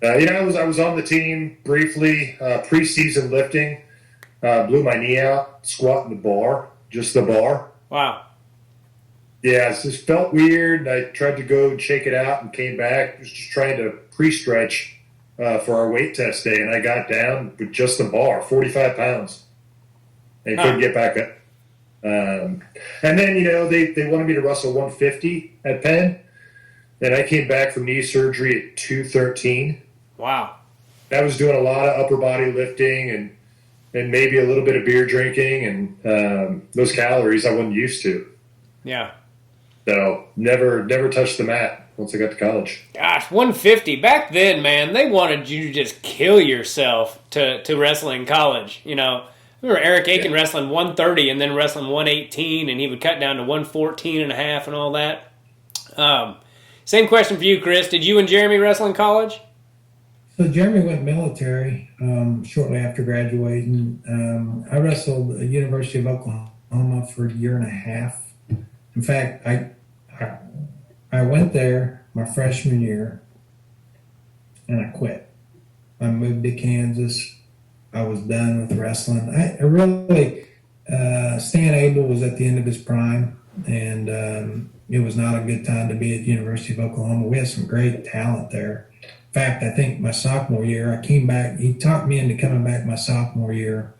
I was on the team briefly, preseason lifting, blew my knee out, squatting the bar, just the bar. Wow. Yeah, it just felt weird. I tried to go and shake it out and came back. Was just trying to pre-stretch for our weight test day, and I got down with just the bar, 45 pounds, and couldn't get back up. And then, they wanted me to wrestle 150 at Penn, and I came back from knee surgery at 213. Wow. I was doing a lot of upper body lifting and maybe a little bit of beer drinking, and those calories I wasn't used to. Yeah. So never touched the mat once I got to college. Gosh, 150. Back then, man, they wanted you to just kill yourself to wrestle in college. I remember Eric Aiken wrestling 130 and then wrestling 118, and he would cut down to 114 and a half and all that. Same question for you, Chris. Did you and Jeremy wrestle in college? So Jeremy went military shortly after graduating. I wrestled at the University of Oklahoma for a year and a half. In fact, I went there my freshman year, and I quit. I moved to Kansas. I was done with wrestling. I really, Stan Abel was at the end of his prime, and it was not a good time to be at the University of Oklahoma. We had some great talent there. In fact, I think my sophomore year, I came back. He talked me into coming back my sophomore year,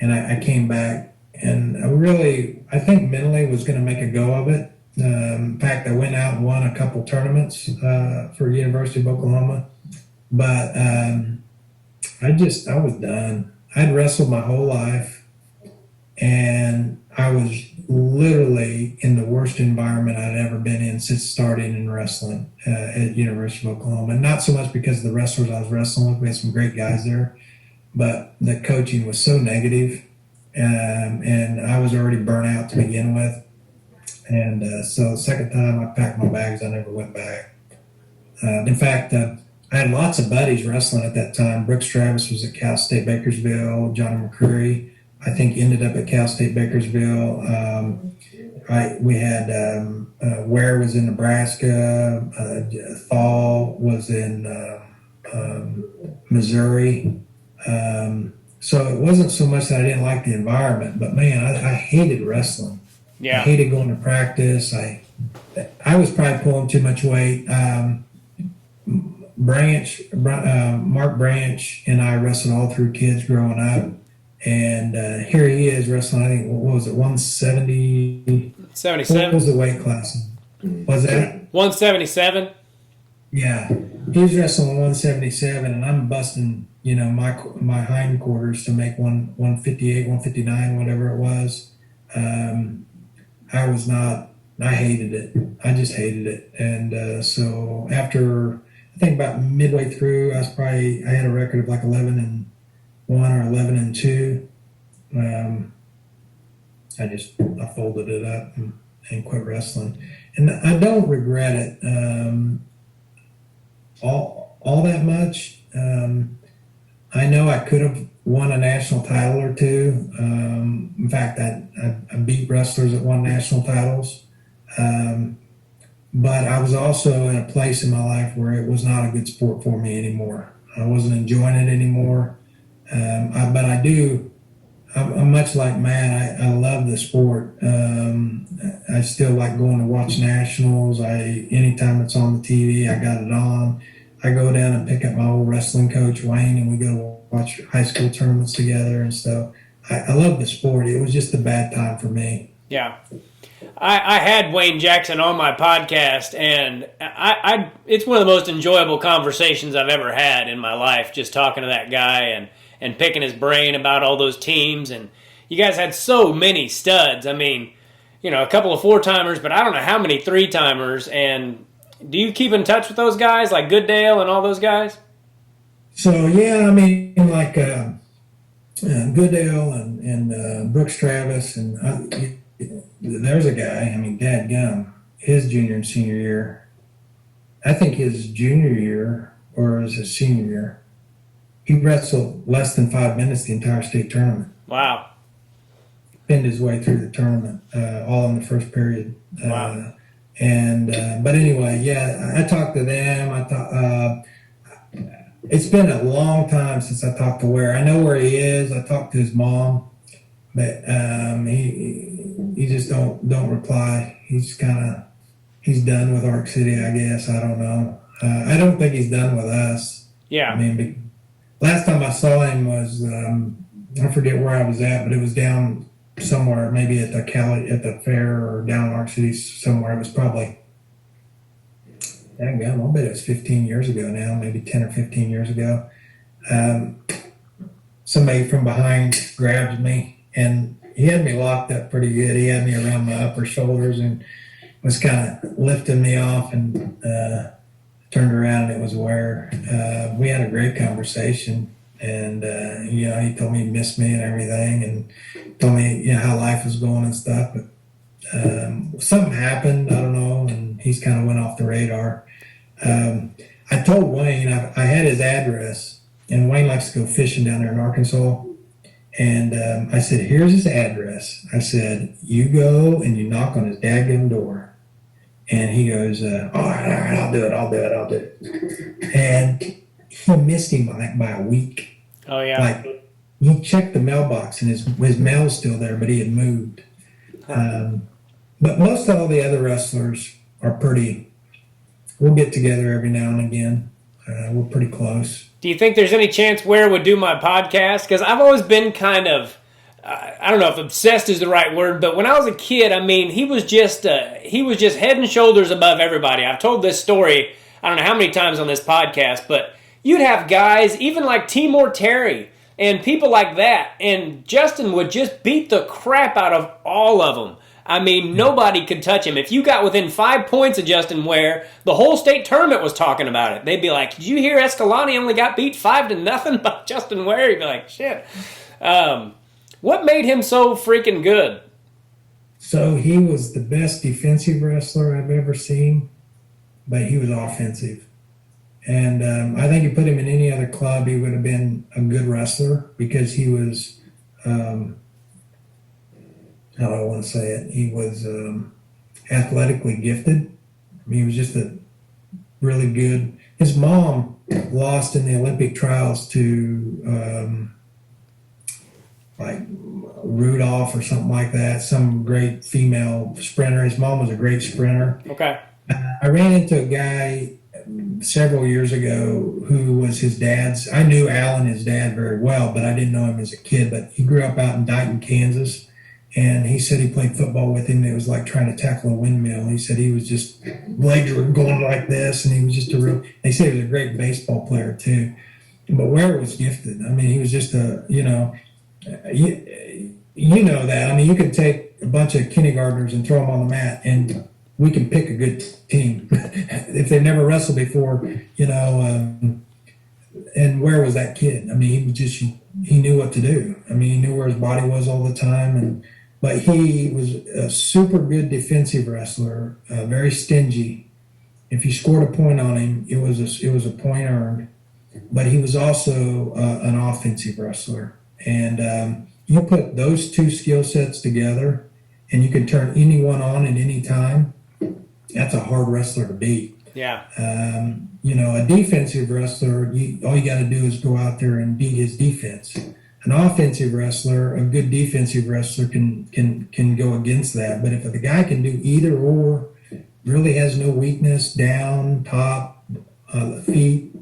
and I came back, and I think mentally was going to make a go of it. In fact, I went out and won a couple tournaments for the University of Oklahoma, but I was done. I'd wrestled my whole life, and I was literally in the worst environment I'd ever been in since starting in wrestling at University of Oklahoma. And not so much because of the wrestlers I was wrestling with. We had some great guys there, but the coaching was so negative, and I was already burnt out to begin with. And so the second time I packed my bags, I never went back. In fact, I had lots of buddies wrestling at that time. Brooks Travis was at Cal State Bakersville. Johnny McCreary, I think, ended up at Cal State Bakersville. We had Ware was in Nebraska. Thal was in Missouri. So it wasn't so much that I didn't like the environment, but man, I hated wrestling. Yeah. I hated going to practice. I was probably pulling too much weight. Mark Branch and I wrestled all through kids growing up. And here he is wrestling, I think, what was it, 170? 77. What was the weight class? Was that? 177. Yeah. He was wrestling 177, and I'm busting, my hindquarters to make 158, 159, whatever it was. I hated it. I just hated it. And so after, I think about midway through, I had a record of like 11-1 or 11-2. I folded it up and quit wrestling. And I don't regret it all that much. I know I could have won a national title or two. In fact, I beat wrestlers that won national titles. But I was also in a place in my life where it was not a good sport for me anymore. I wasn't enjoying it anymore. But I'm much like Matt. I love the sport. I still like going to watch nationals. Anytime it's on the TV, I got it on. I go down and pick up my old wrestling coach, Wayne, and we go watch high school tournaments together and stuff. I love the sport. It was just a bad time for me. Yeah. I had Wayne Jackson on my podcast, and it's one of the most enjoyable conversations I've ever had in my life, just talking to that guy and picking his brain about all those teams. And you guys had so many studs. I mean, a couple of 4-timers, but I don't know how many 3-timers, and Do you keep in touch with those guys like Goodale and all those guys? So yeah, I mean, like Goodale and Brooks Travis, and there's a guy. I mean, dadgum, his junior and senior year. I think his junior year or his senior year, he wrestled less than 5 minutes the entire state tournament. Wow. Pinned his way through the tournament, all in the first period. Wow. But anyway, yeah, I talked to them. I thought it's been a long time since I talked to Ware. I know where he is. I talked to his mom, but he just don't reply. He's done with Arc City, I guess. I don't know. I don't think he's done with us. Yeah. I mean, last time I saw him was I forget where I was at, but it was down somewhere, maybe at the fair or down in Arc City somewhere. It was probably, I'll bet it was 15 years ago now, maybe 10 or 15 years ago. Somebody from behind grabbed me, and he had me locked up pretty good. He had me around my upper shoulders and was kind of lifting me off, and turned around and it was Ware. We had a great conversation, and he told me he missed me and everything, and told me how life was going and stuff. But something happened, I don't know, and he's kind of went off the radar. I told Wayne I had his address, and Wayne likes to go fishing down there in Arkansas. And I said, here's his address. I said, you go and you knock on his dadgum door. And he goes, all right, I'll do it. And he missed him by a week. Oh, yeah. Like, he checked the mailbox, and his mail's still there, but he had moved. But most all the other wrestlers are we'll get together every now and again. We're pretty close. Do you think there's any chance Ware would do my podcast? Because I've always been kind of, I don't know if obsessed is the right word, but when I was a kid, I mean, he was just head and shoulders above everybody. I've told this story, I don't know how many times on this podcast, but you'd have guys, even like Timor Terry and people like that, and Justin would just beat the crap out of all of them. I mean, nobody could touch him. If you got within 5 points of Justin Ware, the whole state tournament was talking about it. They'd be like, did you hear Escalante only got beat 5-0 by Justin Ware? You'd be like, shit. What made him so freaking good? So he was the best defensive wrestler I've ever seen, but he was offensive. And I think you put him in any other club, he would have been a good wrestler because he was, how do I want to say it? He was athletically gifted. I mean, he was just a really good. His mom lost in the Olympic trials to like Rudolph or something like that, some great female sprinter. His mom was a great sprinter. Okay. I ran into a guy several years ago who was his dad's. I knew Alan, his dad, very well, but I didn't know him as a kid. But he grew up out in Dighton, Kansas. And he said he played football with him. It was like trying to tackle a windmill. He said he was just, legs were going like this, and he was just they said he was a great baseball player too. But Ware was gifted. I mean, he was just you know that. I mean, you can take a bunch of kindergartners and throw them on the mat, and we can pick a good team. If they've never wrestled before, and Ware was that kid. I mean, he knew what to do. I mean, he knew where his body was all the time, but he was a super good defensive wrestler, very stingy. If you scored a point on him, it was a point earned. But he was also an offensive wrestler. And you put those two skill sets together, and you can turn anyone on at any time. That's a hard wrestler to beat. Yeah. A defensive wrestler, all you got to do is go out there and beat his defense. An offensive wrestler, a good defensive wrestler can go against that. But if the guy can do either or, really has no weakness, down, top, feet,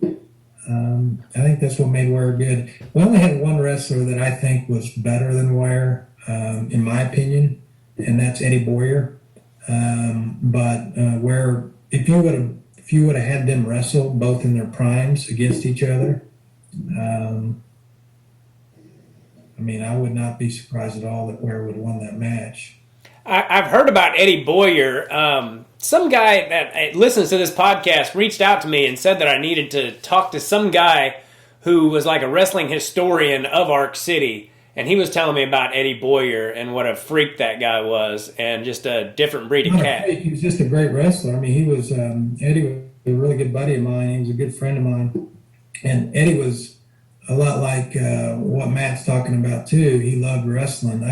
I think that's what made Ware good. We only had one wrestler that I think was better than Ware, in my opinion, and that's Eddie Boyer. But Ware, if you would have had them wrestle both in their primes against each other, I mean, I would not be surprised at all that Ware would have won that match. I've heard about Eddie Boyer. Some guy that listens to this podcast reached out to me and said that I needed to talk to some guy who was like a wrestling historian of Arc City. And he was telling me about Eddie Boyer and what a freak that guy was, and just a different breed of cat. He was just a great wrestler. I mean, he was Eddie was a really good buddy of mine. He was a good friend of mine, and Eddie was a lot like what Matt's talking about too. He loved wrestling.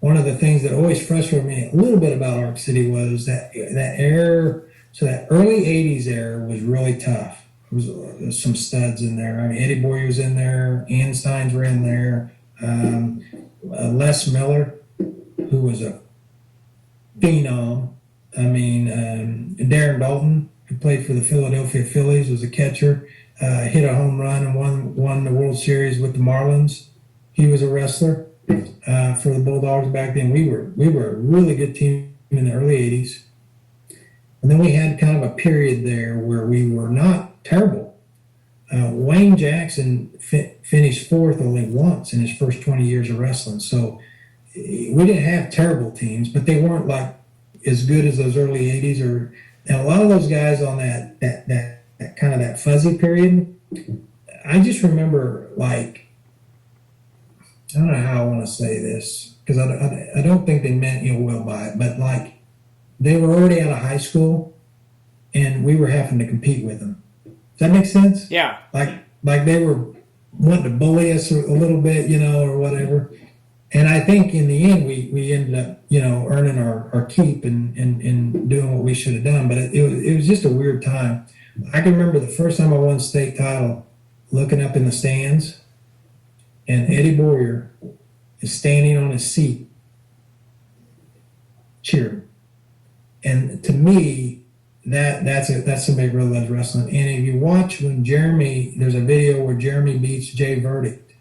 One of the things that always frustrated me a little bit about Arc City was that era. So that early '80s era was really tough. There was some studs in there. I mean, Eddie Boyer was in there. Ian Steins were in there. Les Miller, who was a phenom. I mean, Darren Dalton, who played for the Philadelphia Phillies, was a catcher, hit a home run and won the World Series with the Marlins. He was a wrestler for the Bulldogs back then. We were a really good team in the early '80s, and then we had kind of a period there where we were not terrible. Wayne Jackson finished fourth only once in his first 20 years of wrestling. So we didn't have terrible teams, but they weren't like as good as those early '80s. And a lot of those guys on that kind of that fuzzy period, I just remember, like, I don't know how I want to say this, because I don't think they meant ill will by it, but like they were already out of high school and we were having to compete with them. Does that make sense? Yeah. Like they were wanting to bully us a little bit, or whatever. And I think in the end we ended up, earning our keep and doing what we should have done. But it was just a weird time. I can remember the first time I won state title, looking up in the stands, and Eddie Boyer is standing on his seat cheering. And to me, that's somebody who really loves wrestling. And if you watch when there's a video where Jeremy beats Jay Verdict,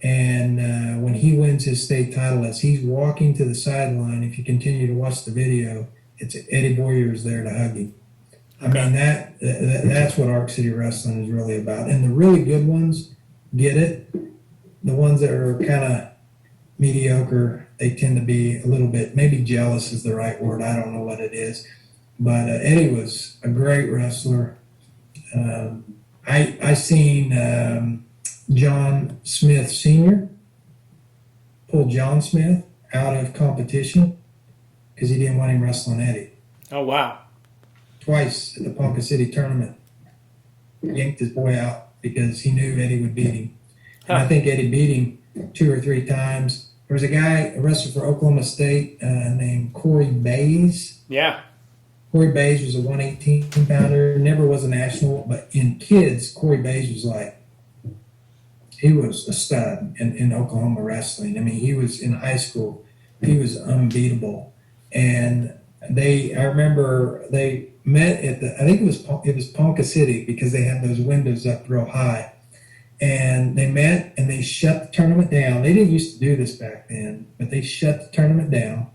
and when he wins his state title, as he's walking to the sideline, if you continue to watch the video, it's Eddie Boyer is there to hug him. I mean, that's what Arc City Wrestling is really about. And the really good ones get it. The ones that are kind of mediocre, they tend to be a little bit, maybe jealous is the right word. I don't know what it is. But Eddie was a great wrestler. I seen John Smith Sr. pull John Smith out of competition because he didn't want him wrestling Eddie. Oh, wow. Twice at the Ponca City tournament. Yanked his boy out because he knew Eddie would beat him. And I think Eddie beat him 2 or 3 times. There was a wrestler for Oklahoma State named Cory Mays. Yeah. Cory Mays was a 118-pounder, never was a national, but in kids, Cory Mays was he was a stud in Oklahoma wrestling. I mean, he was in high school, he was unbeatable. And I remember they met at I think it was Ponca City, because they had those windows up real high. And they met and they shut the tournament down. They didn't used to do this back then, but they shut the tournament down.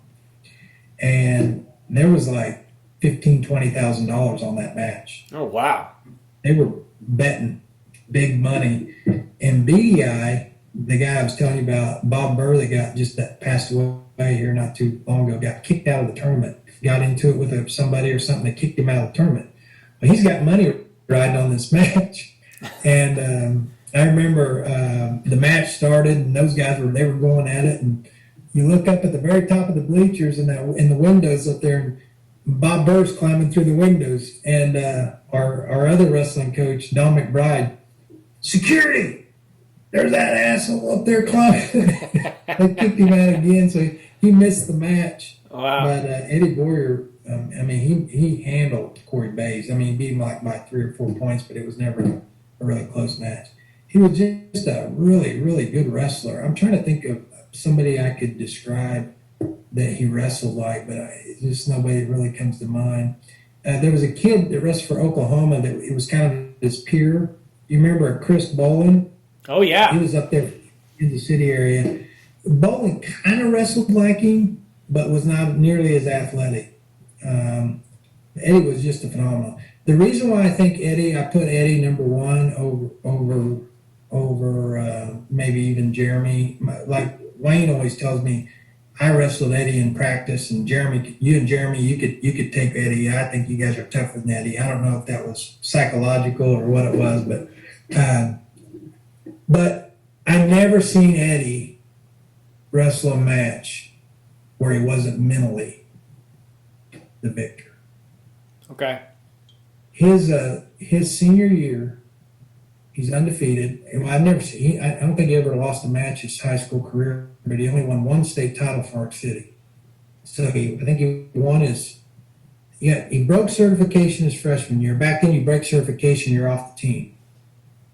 And there was like $15,000-$20,000 on that match. Oh, wow. They were betting big money. And BDI, the guy I was telling you about, Bob Burr, that passed away here not too long ago, got kicked out of the tournament. Got into it with somebody or something that kicked him out of the tournament. But he's got money riding on this match. And I remember the match started, and those guys were going at it. And you look up at the very top of the bleachers and in the windows up there, and Bob Burr's climbing through the windows, and our other wrestling coach, Don McBride, security! There's that asshole up there climbing. They kicked him out again, so he missed the match. Wow. But Eddie Boyer, he handled Cory Mays. I mean, he beat him by 3 or 4 points, but it was never a really close match. He was just a really, really good wrestler. I'm trying to think of somebody I could describe that he wrestled like, but just nobody really comes to mind. There was a kid that wrestled for Oklahoma that it was kind of his peer. You remember Chris Bolin? Oh, yeah. He was up there in the city area. Bolin kind of wrestled like him, but was not nearly as athletic. Eddie was just a phenomenal. The reason why I think I put Eddie number 1 over maybe even Jeremy, like Wayne always tells me, I wrestled Eddie in practice, and Jeremy, you could take Eddie. I think you guys are tougher than Eddie. I don't know if that was psychological or what it was, but I never seen Eddie wrestle a match where he wasn't mentally the victor. Okay. His senior year, he's undefeated. Well, I've never seen. I don't think he ever lost a match his high school career, but he only won one state title for Arc City. So I think he won his. Yeah, he broke certification his freshman year. Back then, you break certification, you're off the team.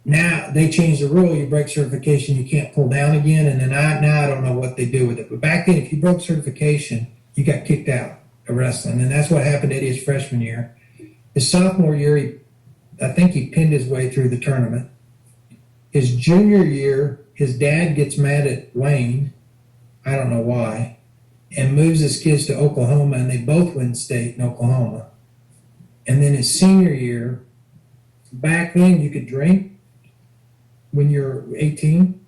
Now they changed the rule. You break certification, you can't pull down again. And then now I don't know what they do with it. But back then, if you broke certification, you got kicked out of wrestling, and that's what happened to Eddie his freshman year. His sophomore year, I think he pinned his way through the tournament. His junior year, his dad gets mad at Wayne, I don't know why, and moves his kids to Oklahoma, and they both win state in Oklahoma. And then his senior year, back then you could drink when you're 18,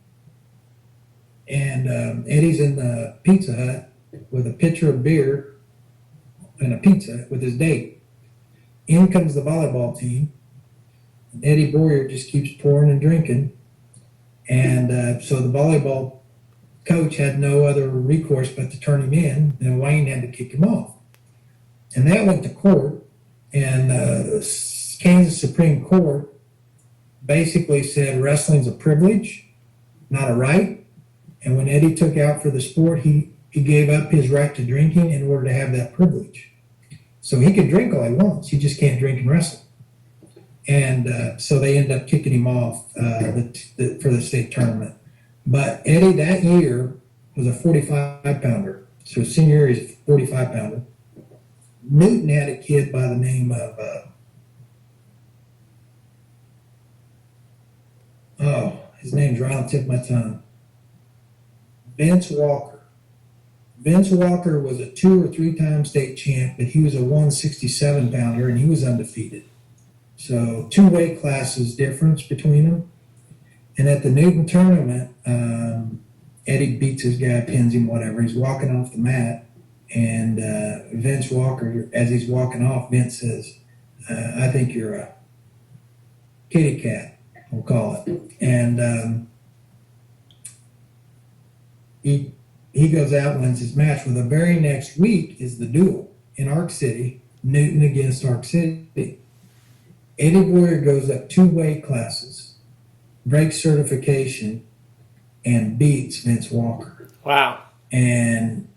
and Eddie's in the Pizza Hut with a pitcher of beer and a pizza with his date. In comes the volleyball team. Eddie Boyer just keeps pouring and drinking. And so the volleyball coach had no other recourse but to turn him in, and Wayne had to kick him off. And that went to court, and Kansas Supreme Court basically said wrestling's a privilege, not a right. And when Eddie took out for the sport, he gave up his right to drinking in order to have that privilege. So he can drink all he wants, he just can't drink and wrestle. And so they ended up kicking him off for the state tournament. But Eddie that year was a 45-pounder. So his senior year, he's a 45-pounder. Newton had a kid by the name of, his name's right on the tip of my tongue. Vince Walker. Vince Walker was a 2 or 3 time state champ, but he was a 167-pounder, and he was undefeated. So 2 weight classes difference between them. And at the Newton tournament, Eddie beats his guy, pins him, whatever. He's walking off the mat, and Vince Walker, as he's walking off, Vince says, I think you're a kitty cat, we'll call it. And he goes out and wins his match. Well, the very next week is the duel in Arc City, Newton against Arc City. Eddie Boyer goes up 2 weight classes, breaks certification, and beats Vince Walker. Wow. And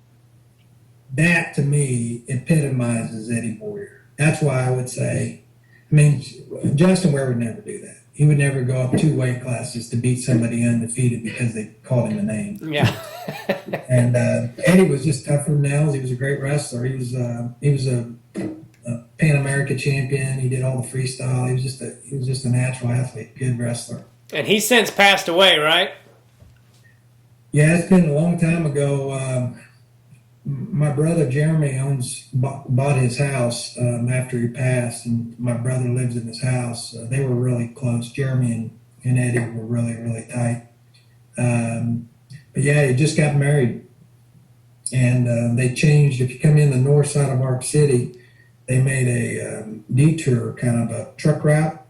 that, to me, epitomizes Eddie Boyer. That's why I would say, Justin Ware would never do that. He would never go up 2 weight classes to beat somebody undefeated because they called him a name. Yeah. And Eddie was just tougher than nails. He was a great wrestler. He was a Pan America champion. He did all the freestyle. He was just a natural athlete, good wrestler. And he's since passed away, right? Yeah, it's been a long time ago. My brother Jeremy bought his house after he passed, and my brother lives in his house. They were really close. Jeremy and Eddie were really, really tight. But yeah, he just got married, and they changed. If you come in the north side of Arc City, they made a detour, kind of a truck route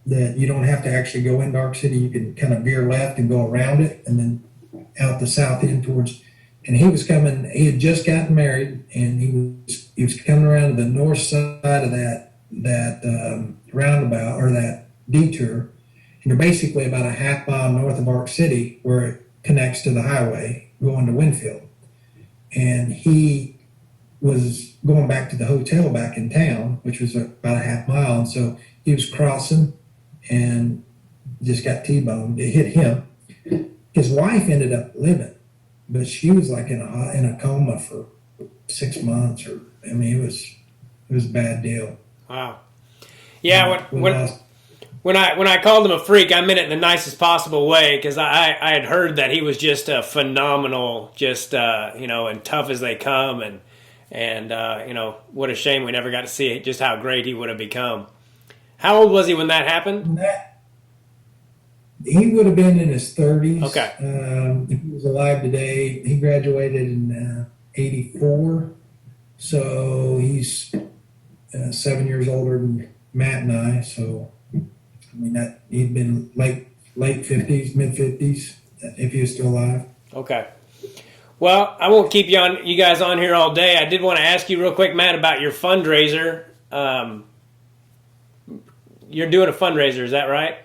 that you don't have to actually go into Arc City. You can kind of veer left and go around it, and then out the south end towards. And he was coming. He had just gotten married, and he was coming around to the north side of that roundabout or that detour. And you're basically about a half mile north of Arc City, where it connects to the highway going to Winfield. And he was going back to the hotel back in town, which was about a half mile. And so he was crossing and just got T-boned. It hit him. His wife ended up living, but she was like in a coma for 6 months. It was a bad deal. Wow. Yeah. When I called him a freak, I meant it in the nicest possible way, because I had heard that he was just a phenomenal, and tough as they come, and what a shame we never got to see just how great he would have become. How old was he when that happened? He would have been in his 30s. Okay. If he was alive today, he graduated in 84. So he's 7 years older than Matt and I. So, I mean, that he'd been late 50s, mid 50s, if he was still alive. Okay. Well, I won't keep you guys on here all day. I did want to ask you real quick, Matt, about your fundraiser. You're doing a fundraiser, is that right?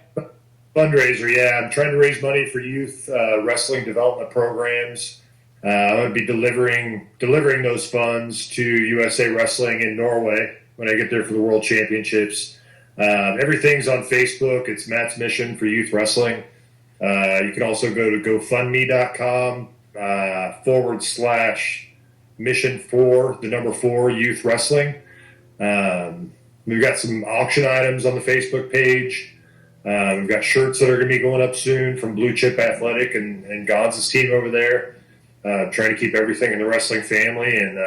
Fundraiser, yeah. I'm trying to raise money for youth wrestling development programs. I'm going to be delivering those funds to USA Wrestling in Norway when I get there for the World Championships. Everything's on Facebook. It's Matt's Mission for Youth Wrestling. You can also go to GoFundMe.com /Mission4 Youth Wrestling. We've got some auction items on the Facebook page. We've got shirts that are going to be going up soon from Blue Chip Athletic and Gonz's team over there. Trying to keep everything in the wrestling family and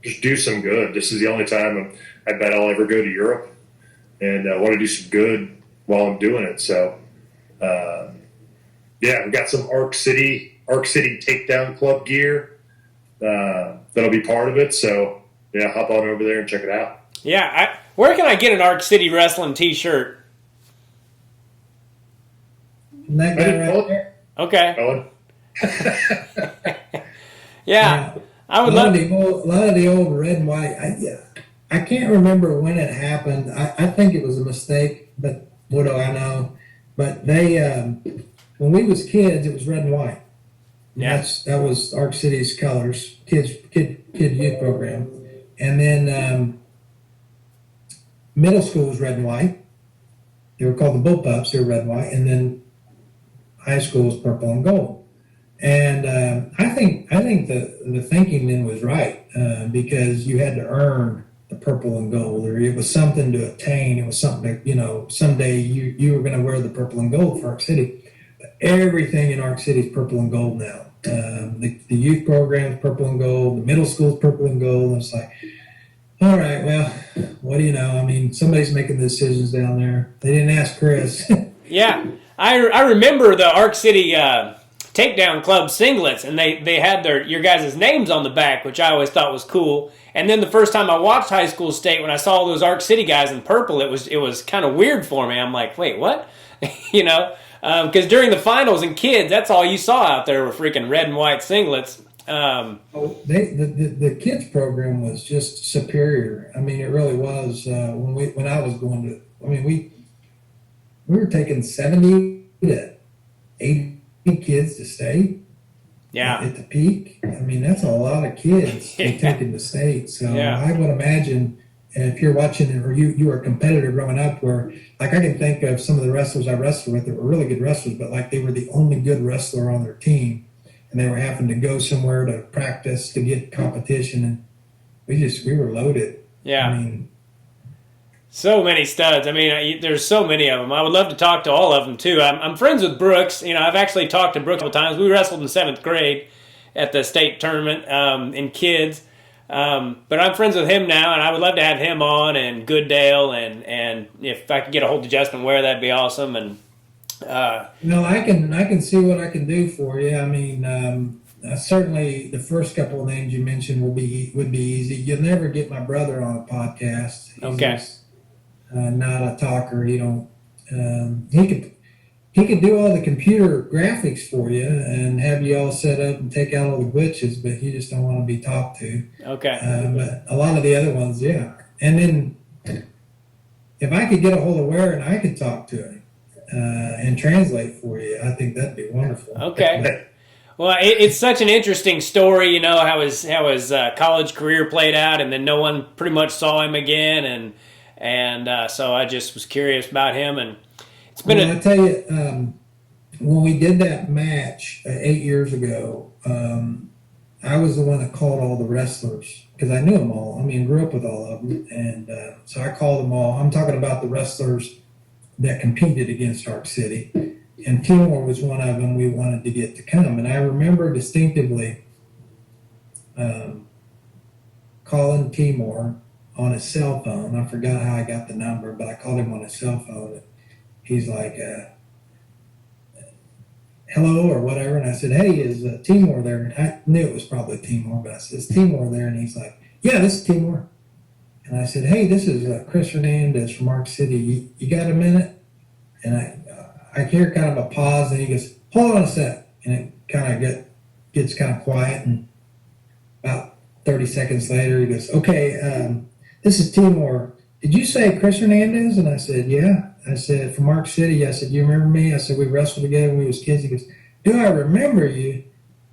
just do some good. This is the only time I bet I'll ever go to Europe, and I want to do some good while I'm doing it. So, yeah, we've got some Arc City Takedown Club gear that'll be part of it. So, yeah, hop on over there and check it out. Yeah. Where can I get an Arc City Wrestling t-shirt? And that guy right there. Okay. Owen? Yeah. I would a love lot of the old red and white. I can't remember when it happened. I think it was a mistake, but what do I know? But they, when we was kids, it was red and white. Yeah. That was Arc City's colors, kid youth program, and then middle school was red and white. They were called the Bullpups. They were red and white, and then high school was purple and gold. And I think the thinking then was right because you had to earn the purple and gold, or it was something to attain. It was something that, someday you were going to wear the purple and gold for Arc City. But everything in Arc City is purple and gold now. The youth program is purple and gold. The middle school is purple and gold. And it's like, all right, well, what do you know? I mean, somebody's making the decisions down there. They didn't ask Chris. Yeah. I remember the Arc City Takedown Club singlets, and they had your guys' names on the back, which I always thought was cool. And then the first time I watched High School State, when I saw those Arc City guys in purple, it was kind of weird for me. I'm like, wait, what? Because during the finals and kids, that's all you saw out there were freaking red and white singlets. The kids program was just superior. I mean, it really was. When I was going to, I mean, we were taking 70 to 80 kids to state. Yeah. At the peak. I mean, that's a lot of kids taking to state. So yeah. I would imagine if you're watching or you were a competitor growing up where, like, I can think of some of the wrestlers I wrestled with that were really good wrestlers, but like they were the only good wrestler on their team and they were having to go somewhere to practice to get competition, and we were loaded. Yeah. I mean, so many studs. I mean, there's so many of them. I would love to talk to all of them, too. I'm friends with Brooks. I've actually talked to Brooks a couple times. We wrestled in 7th grade at the state tournament in kids. But I'm friends with him now, and I would love to have him on, and Gooddale, and if I could get a hold of Justin Ware, that'd be awesome. And I can see what I can do for you. I mean, certainly the first couple of names you mentioned would be easy. You'll never get my brother on a podcast. He's okay. Not a talker. He could do all the computer graphics for you and have you all set up and take out all the glitches, but he just don't want to be talked to. Okay. But a lot of the other ones, yeah. And then if I could get a hold of Ware and I could talk to him and translate for you, I think that'd be wonderful. Okay. Well, it's such an interesting story, how his college career played out, and then no one pretty much saw him again, and so I just was curious about him, and it's been. I tell you, when we did that match 8 years ago, I was the one that called all the wrestlers because I knew them all. I mean, grew up with all of them, and so I called them all. I'm talking about the wrestlers that competed against Arc City, and Timor was one of them we wanted to get to come. And I remember distinctively calling Timor on his cell phone. I forgot how I got the number, but I called him on his cell phone. He's like, hello or whatever. And I said, hey, is Timor there? And I knew it was probably Timor, but I said, is Timor there? And he's like, yeah, this is Timor. And I said, hey, this is Chris Hernandez from Ark City. You got a minute? And I hear kind of a pause, and he goes, hold on a sec. And it kind of gets kind of quiet. And about 30 seconds later, he goes, okay, this is Timor. Did you say Chris Hernandez? And I said, yeah. I said, from Ark City. I said, you remember me? I said, we wrestled together when we was kids. He goes, do I remember you?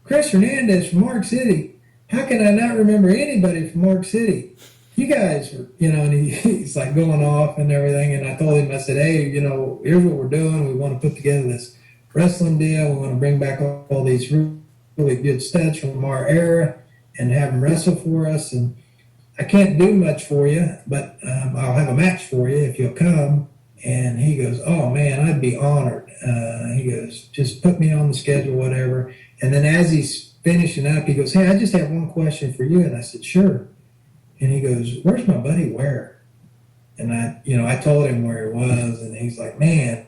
Chris Hernandez from Ark City. How can I not remember anybody from Ark City? You guys were, and he's like going off and everything. And I told him, I said, hey, here's what we're doing. We want to put together this wrestling deal. We want to bring back all these really good studs from our era and have them wrestle for us. And I can't do much for you, but I'll have a match for you if you'll come. And he goes, oh, man, I'd be honored. He goes, just put me on the schedule, whatever. And then as he's finishing up, he goes, hey, I just have one question for you. And I said, sure. And he goes, where's my buddy Ware? And I told him where he was. And he's like, man,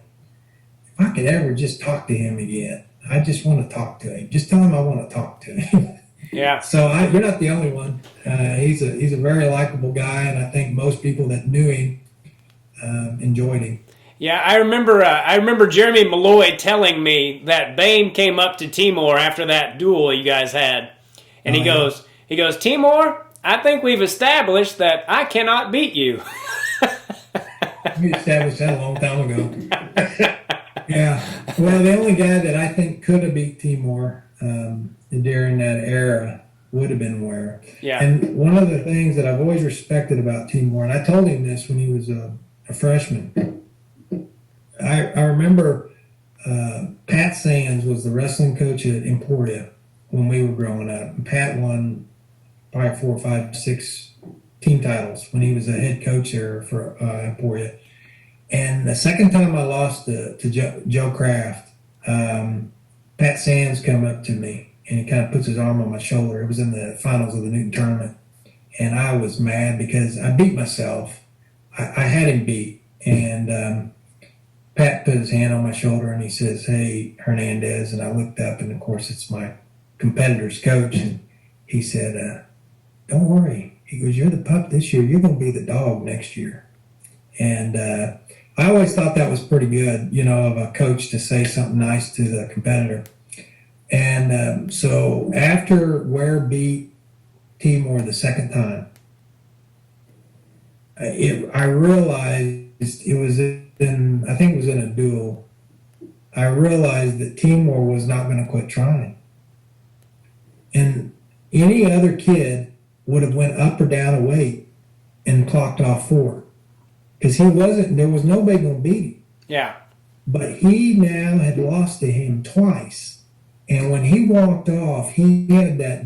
if I could ever just talk to him again, I just want to talk to him. Just tell him I want to talk to him. Yeah. So you're not the only one. He's a very likable guy. And I think most people that knew him enjoyed him. Yeah, I remember Jeremy Malloy telling me that Bane came up to Timor after that duel you guys had, and he goes, Timor, I think we've established that I cannot beat you. We established that a long time ago. Yeah. Well, the only guy that I think could have beat Timor during that era would have been Ware. Yeah. And one of the things that I've always respected about Timor, and I told him this when he was a freshman. I remember Pat Sands was the wrestling coach at Emporia when we were growing up. And Pat won probably 4, 5, 6 team titles when he was a head coach there for Emporia. And the second time I lost to Joe Kraft, Pat Sands come up to me and he kind of puts his arm on my shoulder. It was in the finals of the Newton tournament. And I was mad because I beat myself. I had him beat, and Pat put his hand on my shoulder and he says, hey, Hernandez, and I looked up, and of course it's my competitor's coach, and he said, don't worry. He goes, you're the pup this year. You're going to be the dog next year. And I always thought that was pretty good, of a coach to say something nice to the competitor. And so after Ware beat Timor the second time, I realized it was I think it was in a duel. I realized that Timor was not going to quit trying. And any other kid would have went up or down a weight and clocked off 4. Because there was nobody going to beat him. Yeah. But he now had lost to him twice. And when he walked off, he had that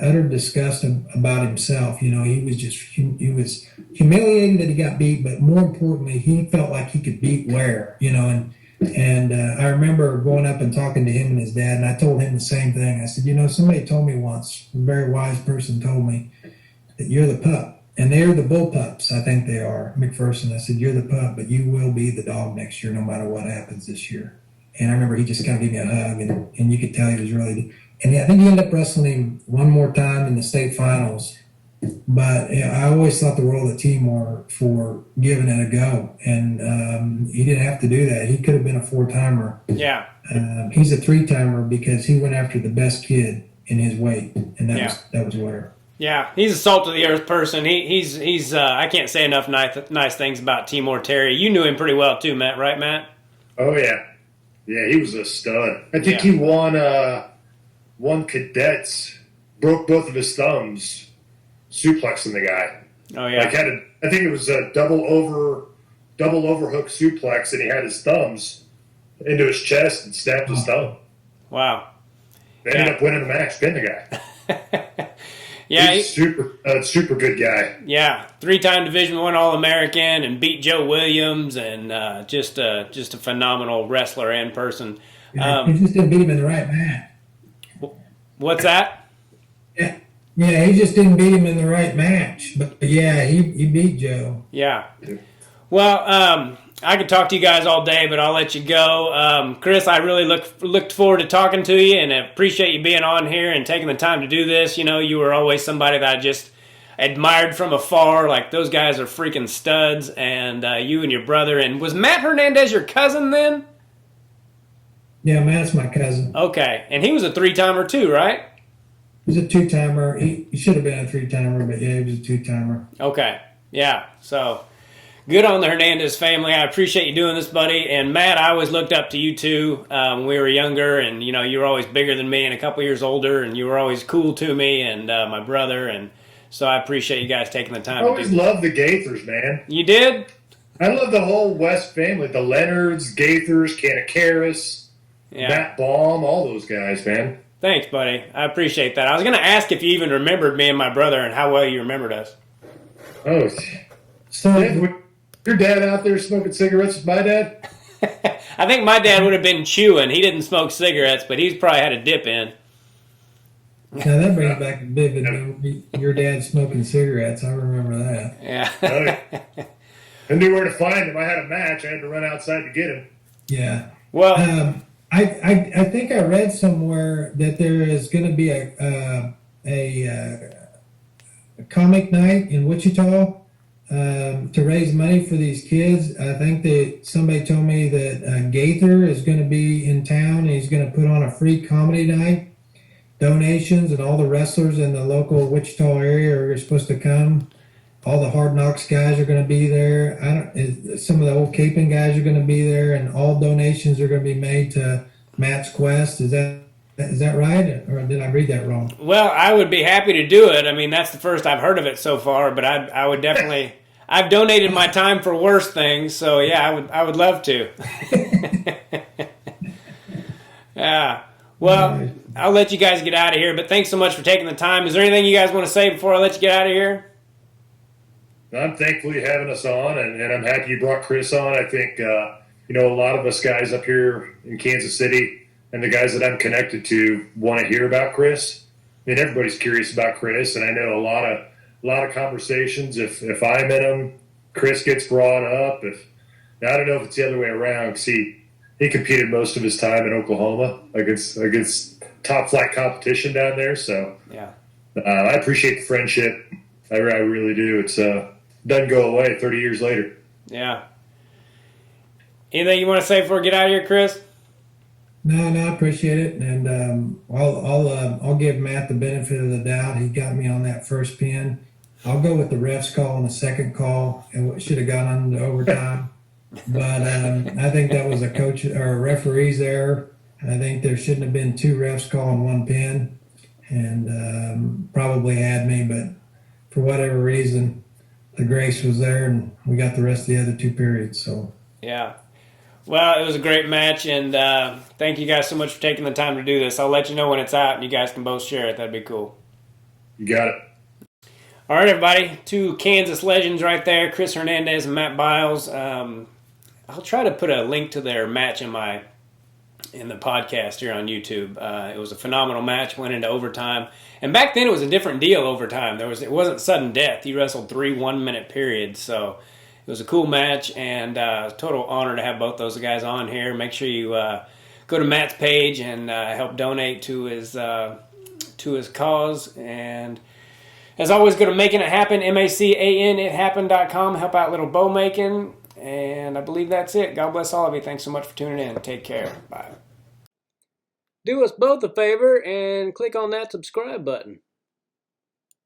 utter disgust about himself. He was humiliated that he got beat, but more importantly, he felt like he could beat Ware, And I remember going up and talking to him and his dad, and I told him the same thing. I said, somebody told me once, a very wise person told me, that you're the pup. And they're the bull pups, I think they are, McPherson. I said, you're the pup, but you will be the dog next year no matter what happens this year. And I remember he just kind of gave me a hug, and you could tell he was really. And I think he ended up wrestling him one more time in the state finals. But I always thought the world of Timor for giving it a go. And he didn't have to do that. He could have been a 4-timer. Yeah. He's a 3-timer because he went after the best kid in his weight, and that was Ware. Yeah, he's a salt of the earth person. He's I can't say enough nice things about Timor Terry. You knew him pretty well too, Matt, right, Matt? Oh yeah. Yeah, he was a stud. I think he won cadets, broke both of his thumbs, suplexing the guy. Oh yeah. I think it was a double overhook suplex, and he had his thumbs into his chest and snapped his thumb. Wow. They ended up winning the match, pinning the guy. Yeah, he's super good guy. Yeah, 3-time Division I All-American and beat Joe Williams, and just a phenomenal wrestler and person. He just didn't beat him in the right match. What's that? Yeah, he just didn't beat him in the right match. But yeah, he beat Joe. Yeah. Well, I could talk to you guys all day, but I'll let you go. Chris, I really looked forward to talking to you, and appreciate you being on here and taking the time to do this. You know, you were always somebody that I just admired from afar. Like, those guys are freaking studs, and you and your brother. And was Matt Hernandez your cousin then? Yeah, Matt's my cousin. Okay, and he was a three-timer too, right? He's a two-timer. He should have been a three-timer, but yeah, he was a two-timer. Okay, yeah, so good on the Hernandez family. I appreciate you doing this, buddy. And Matt, I always looked up to you too when we were younger, and you know, you were always bigger than me and a couple years older, and you were always cool to me and my brother, and so I appreciate you guys taking the time. I always loved the Gaithers, man. You did? I love the whole West family, the Leonards, Gaithers, Canacaris, Matt Baum, all those guys, man. Thanks, buddy. I appreciate that. I was going to ask if you even remembered me and my brother and how well you remembered us. Oh, so your dad out there smoking cigarettes with my dad? I think my dad would have been chewing. He didn't smoke cigarettes, but he's probably had a dip in. Now that brings back a vivid memory. Your dad smoking cigarettes. I remember that. Yeah. I knew where to find him. I had a match. I had to run outside to get him. Yeah. Well, I think I read somewhere that there is going to be a comic night in Wichita to raise money for these kids. I think that somebody told me that Gaither is going to be in town and he's going to put on a free comedy night. Donations and all the wrestlers in the local Wichita area are supposed to come. All the Hard Knocks guys are going to be there. Some of the old Caping guys are going to be there, and all donations are going to be made to Matt's Quest. Is that right, or did I read that wrong? Well, I would be happy to do it. I mean, that's the first I've heard of it so far, but I would definitely. I've donated my time for worse things, so yeah, I would love to. Yeah. Well, I'll let you guys get out of here, but thanks so much for taking the time. Is there anything you guys want to say before I let you get out of here? I'm thankful you're having us on, and I'm happy you brought Chris on. I think, a lot of us guys up here in Kansas City and the guys that I'm connected to want to hear about Chris. I mean, everybody's curious about Chris, and I know a lot of conversations. If I'm in them, Chris gets brought up. I don't know if it's the other way around, because he competed most of his time in Oklahoma against top flight competition down there. So yeah, I appreciate the friendship. I really do. It's doesn't go away 30 years later. Yeah. Anything you want to say before we get out of here, Chris? No, I appreciate it, and I'll give Matt the benefit of the doubt. He got me on that first pin. I'll go with the ref's call on the second call, and should have gone into overtime. But I think that was a coach or a referee's error. I think there shouldn't have been two refs calling one pin, and probably had me, but for whatever reason, the grace was there, and we got the rest of the other two periods. So yeah. Well, it was a great match, and thank you guys so much for taking the time to do this. I'll let you know when it's out, and you guys can both share it. That'd be cool. You got it. All right, everybody. Two Kansas legends right there, Chris Hernandez and Matt Biles. I'll try to put a link to their match in the podcast here on YouTube. It was a phenomenal match, went into overtime. And back then it was a different deal overtime. It wasn't sudden death. You wrestled 3 1-minute periods. So it was a cool match, and total honor to have both those guys on here. Make sure you go to Matt's page and help donate to his cause. And as always, go to Making It Happen, MACANIthappen.com. Help out little bow making. And I believe that's it. God bless all of you. Thanks so much for tuning in. Take care. Bye. Do us both a favor and click on that subscribe button.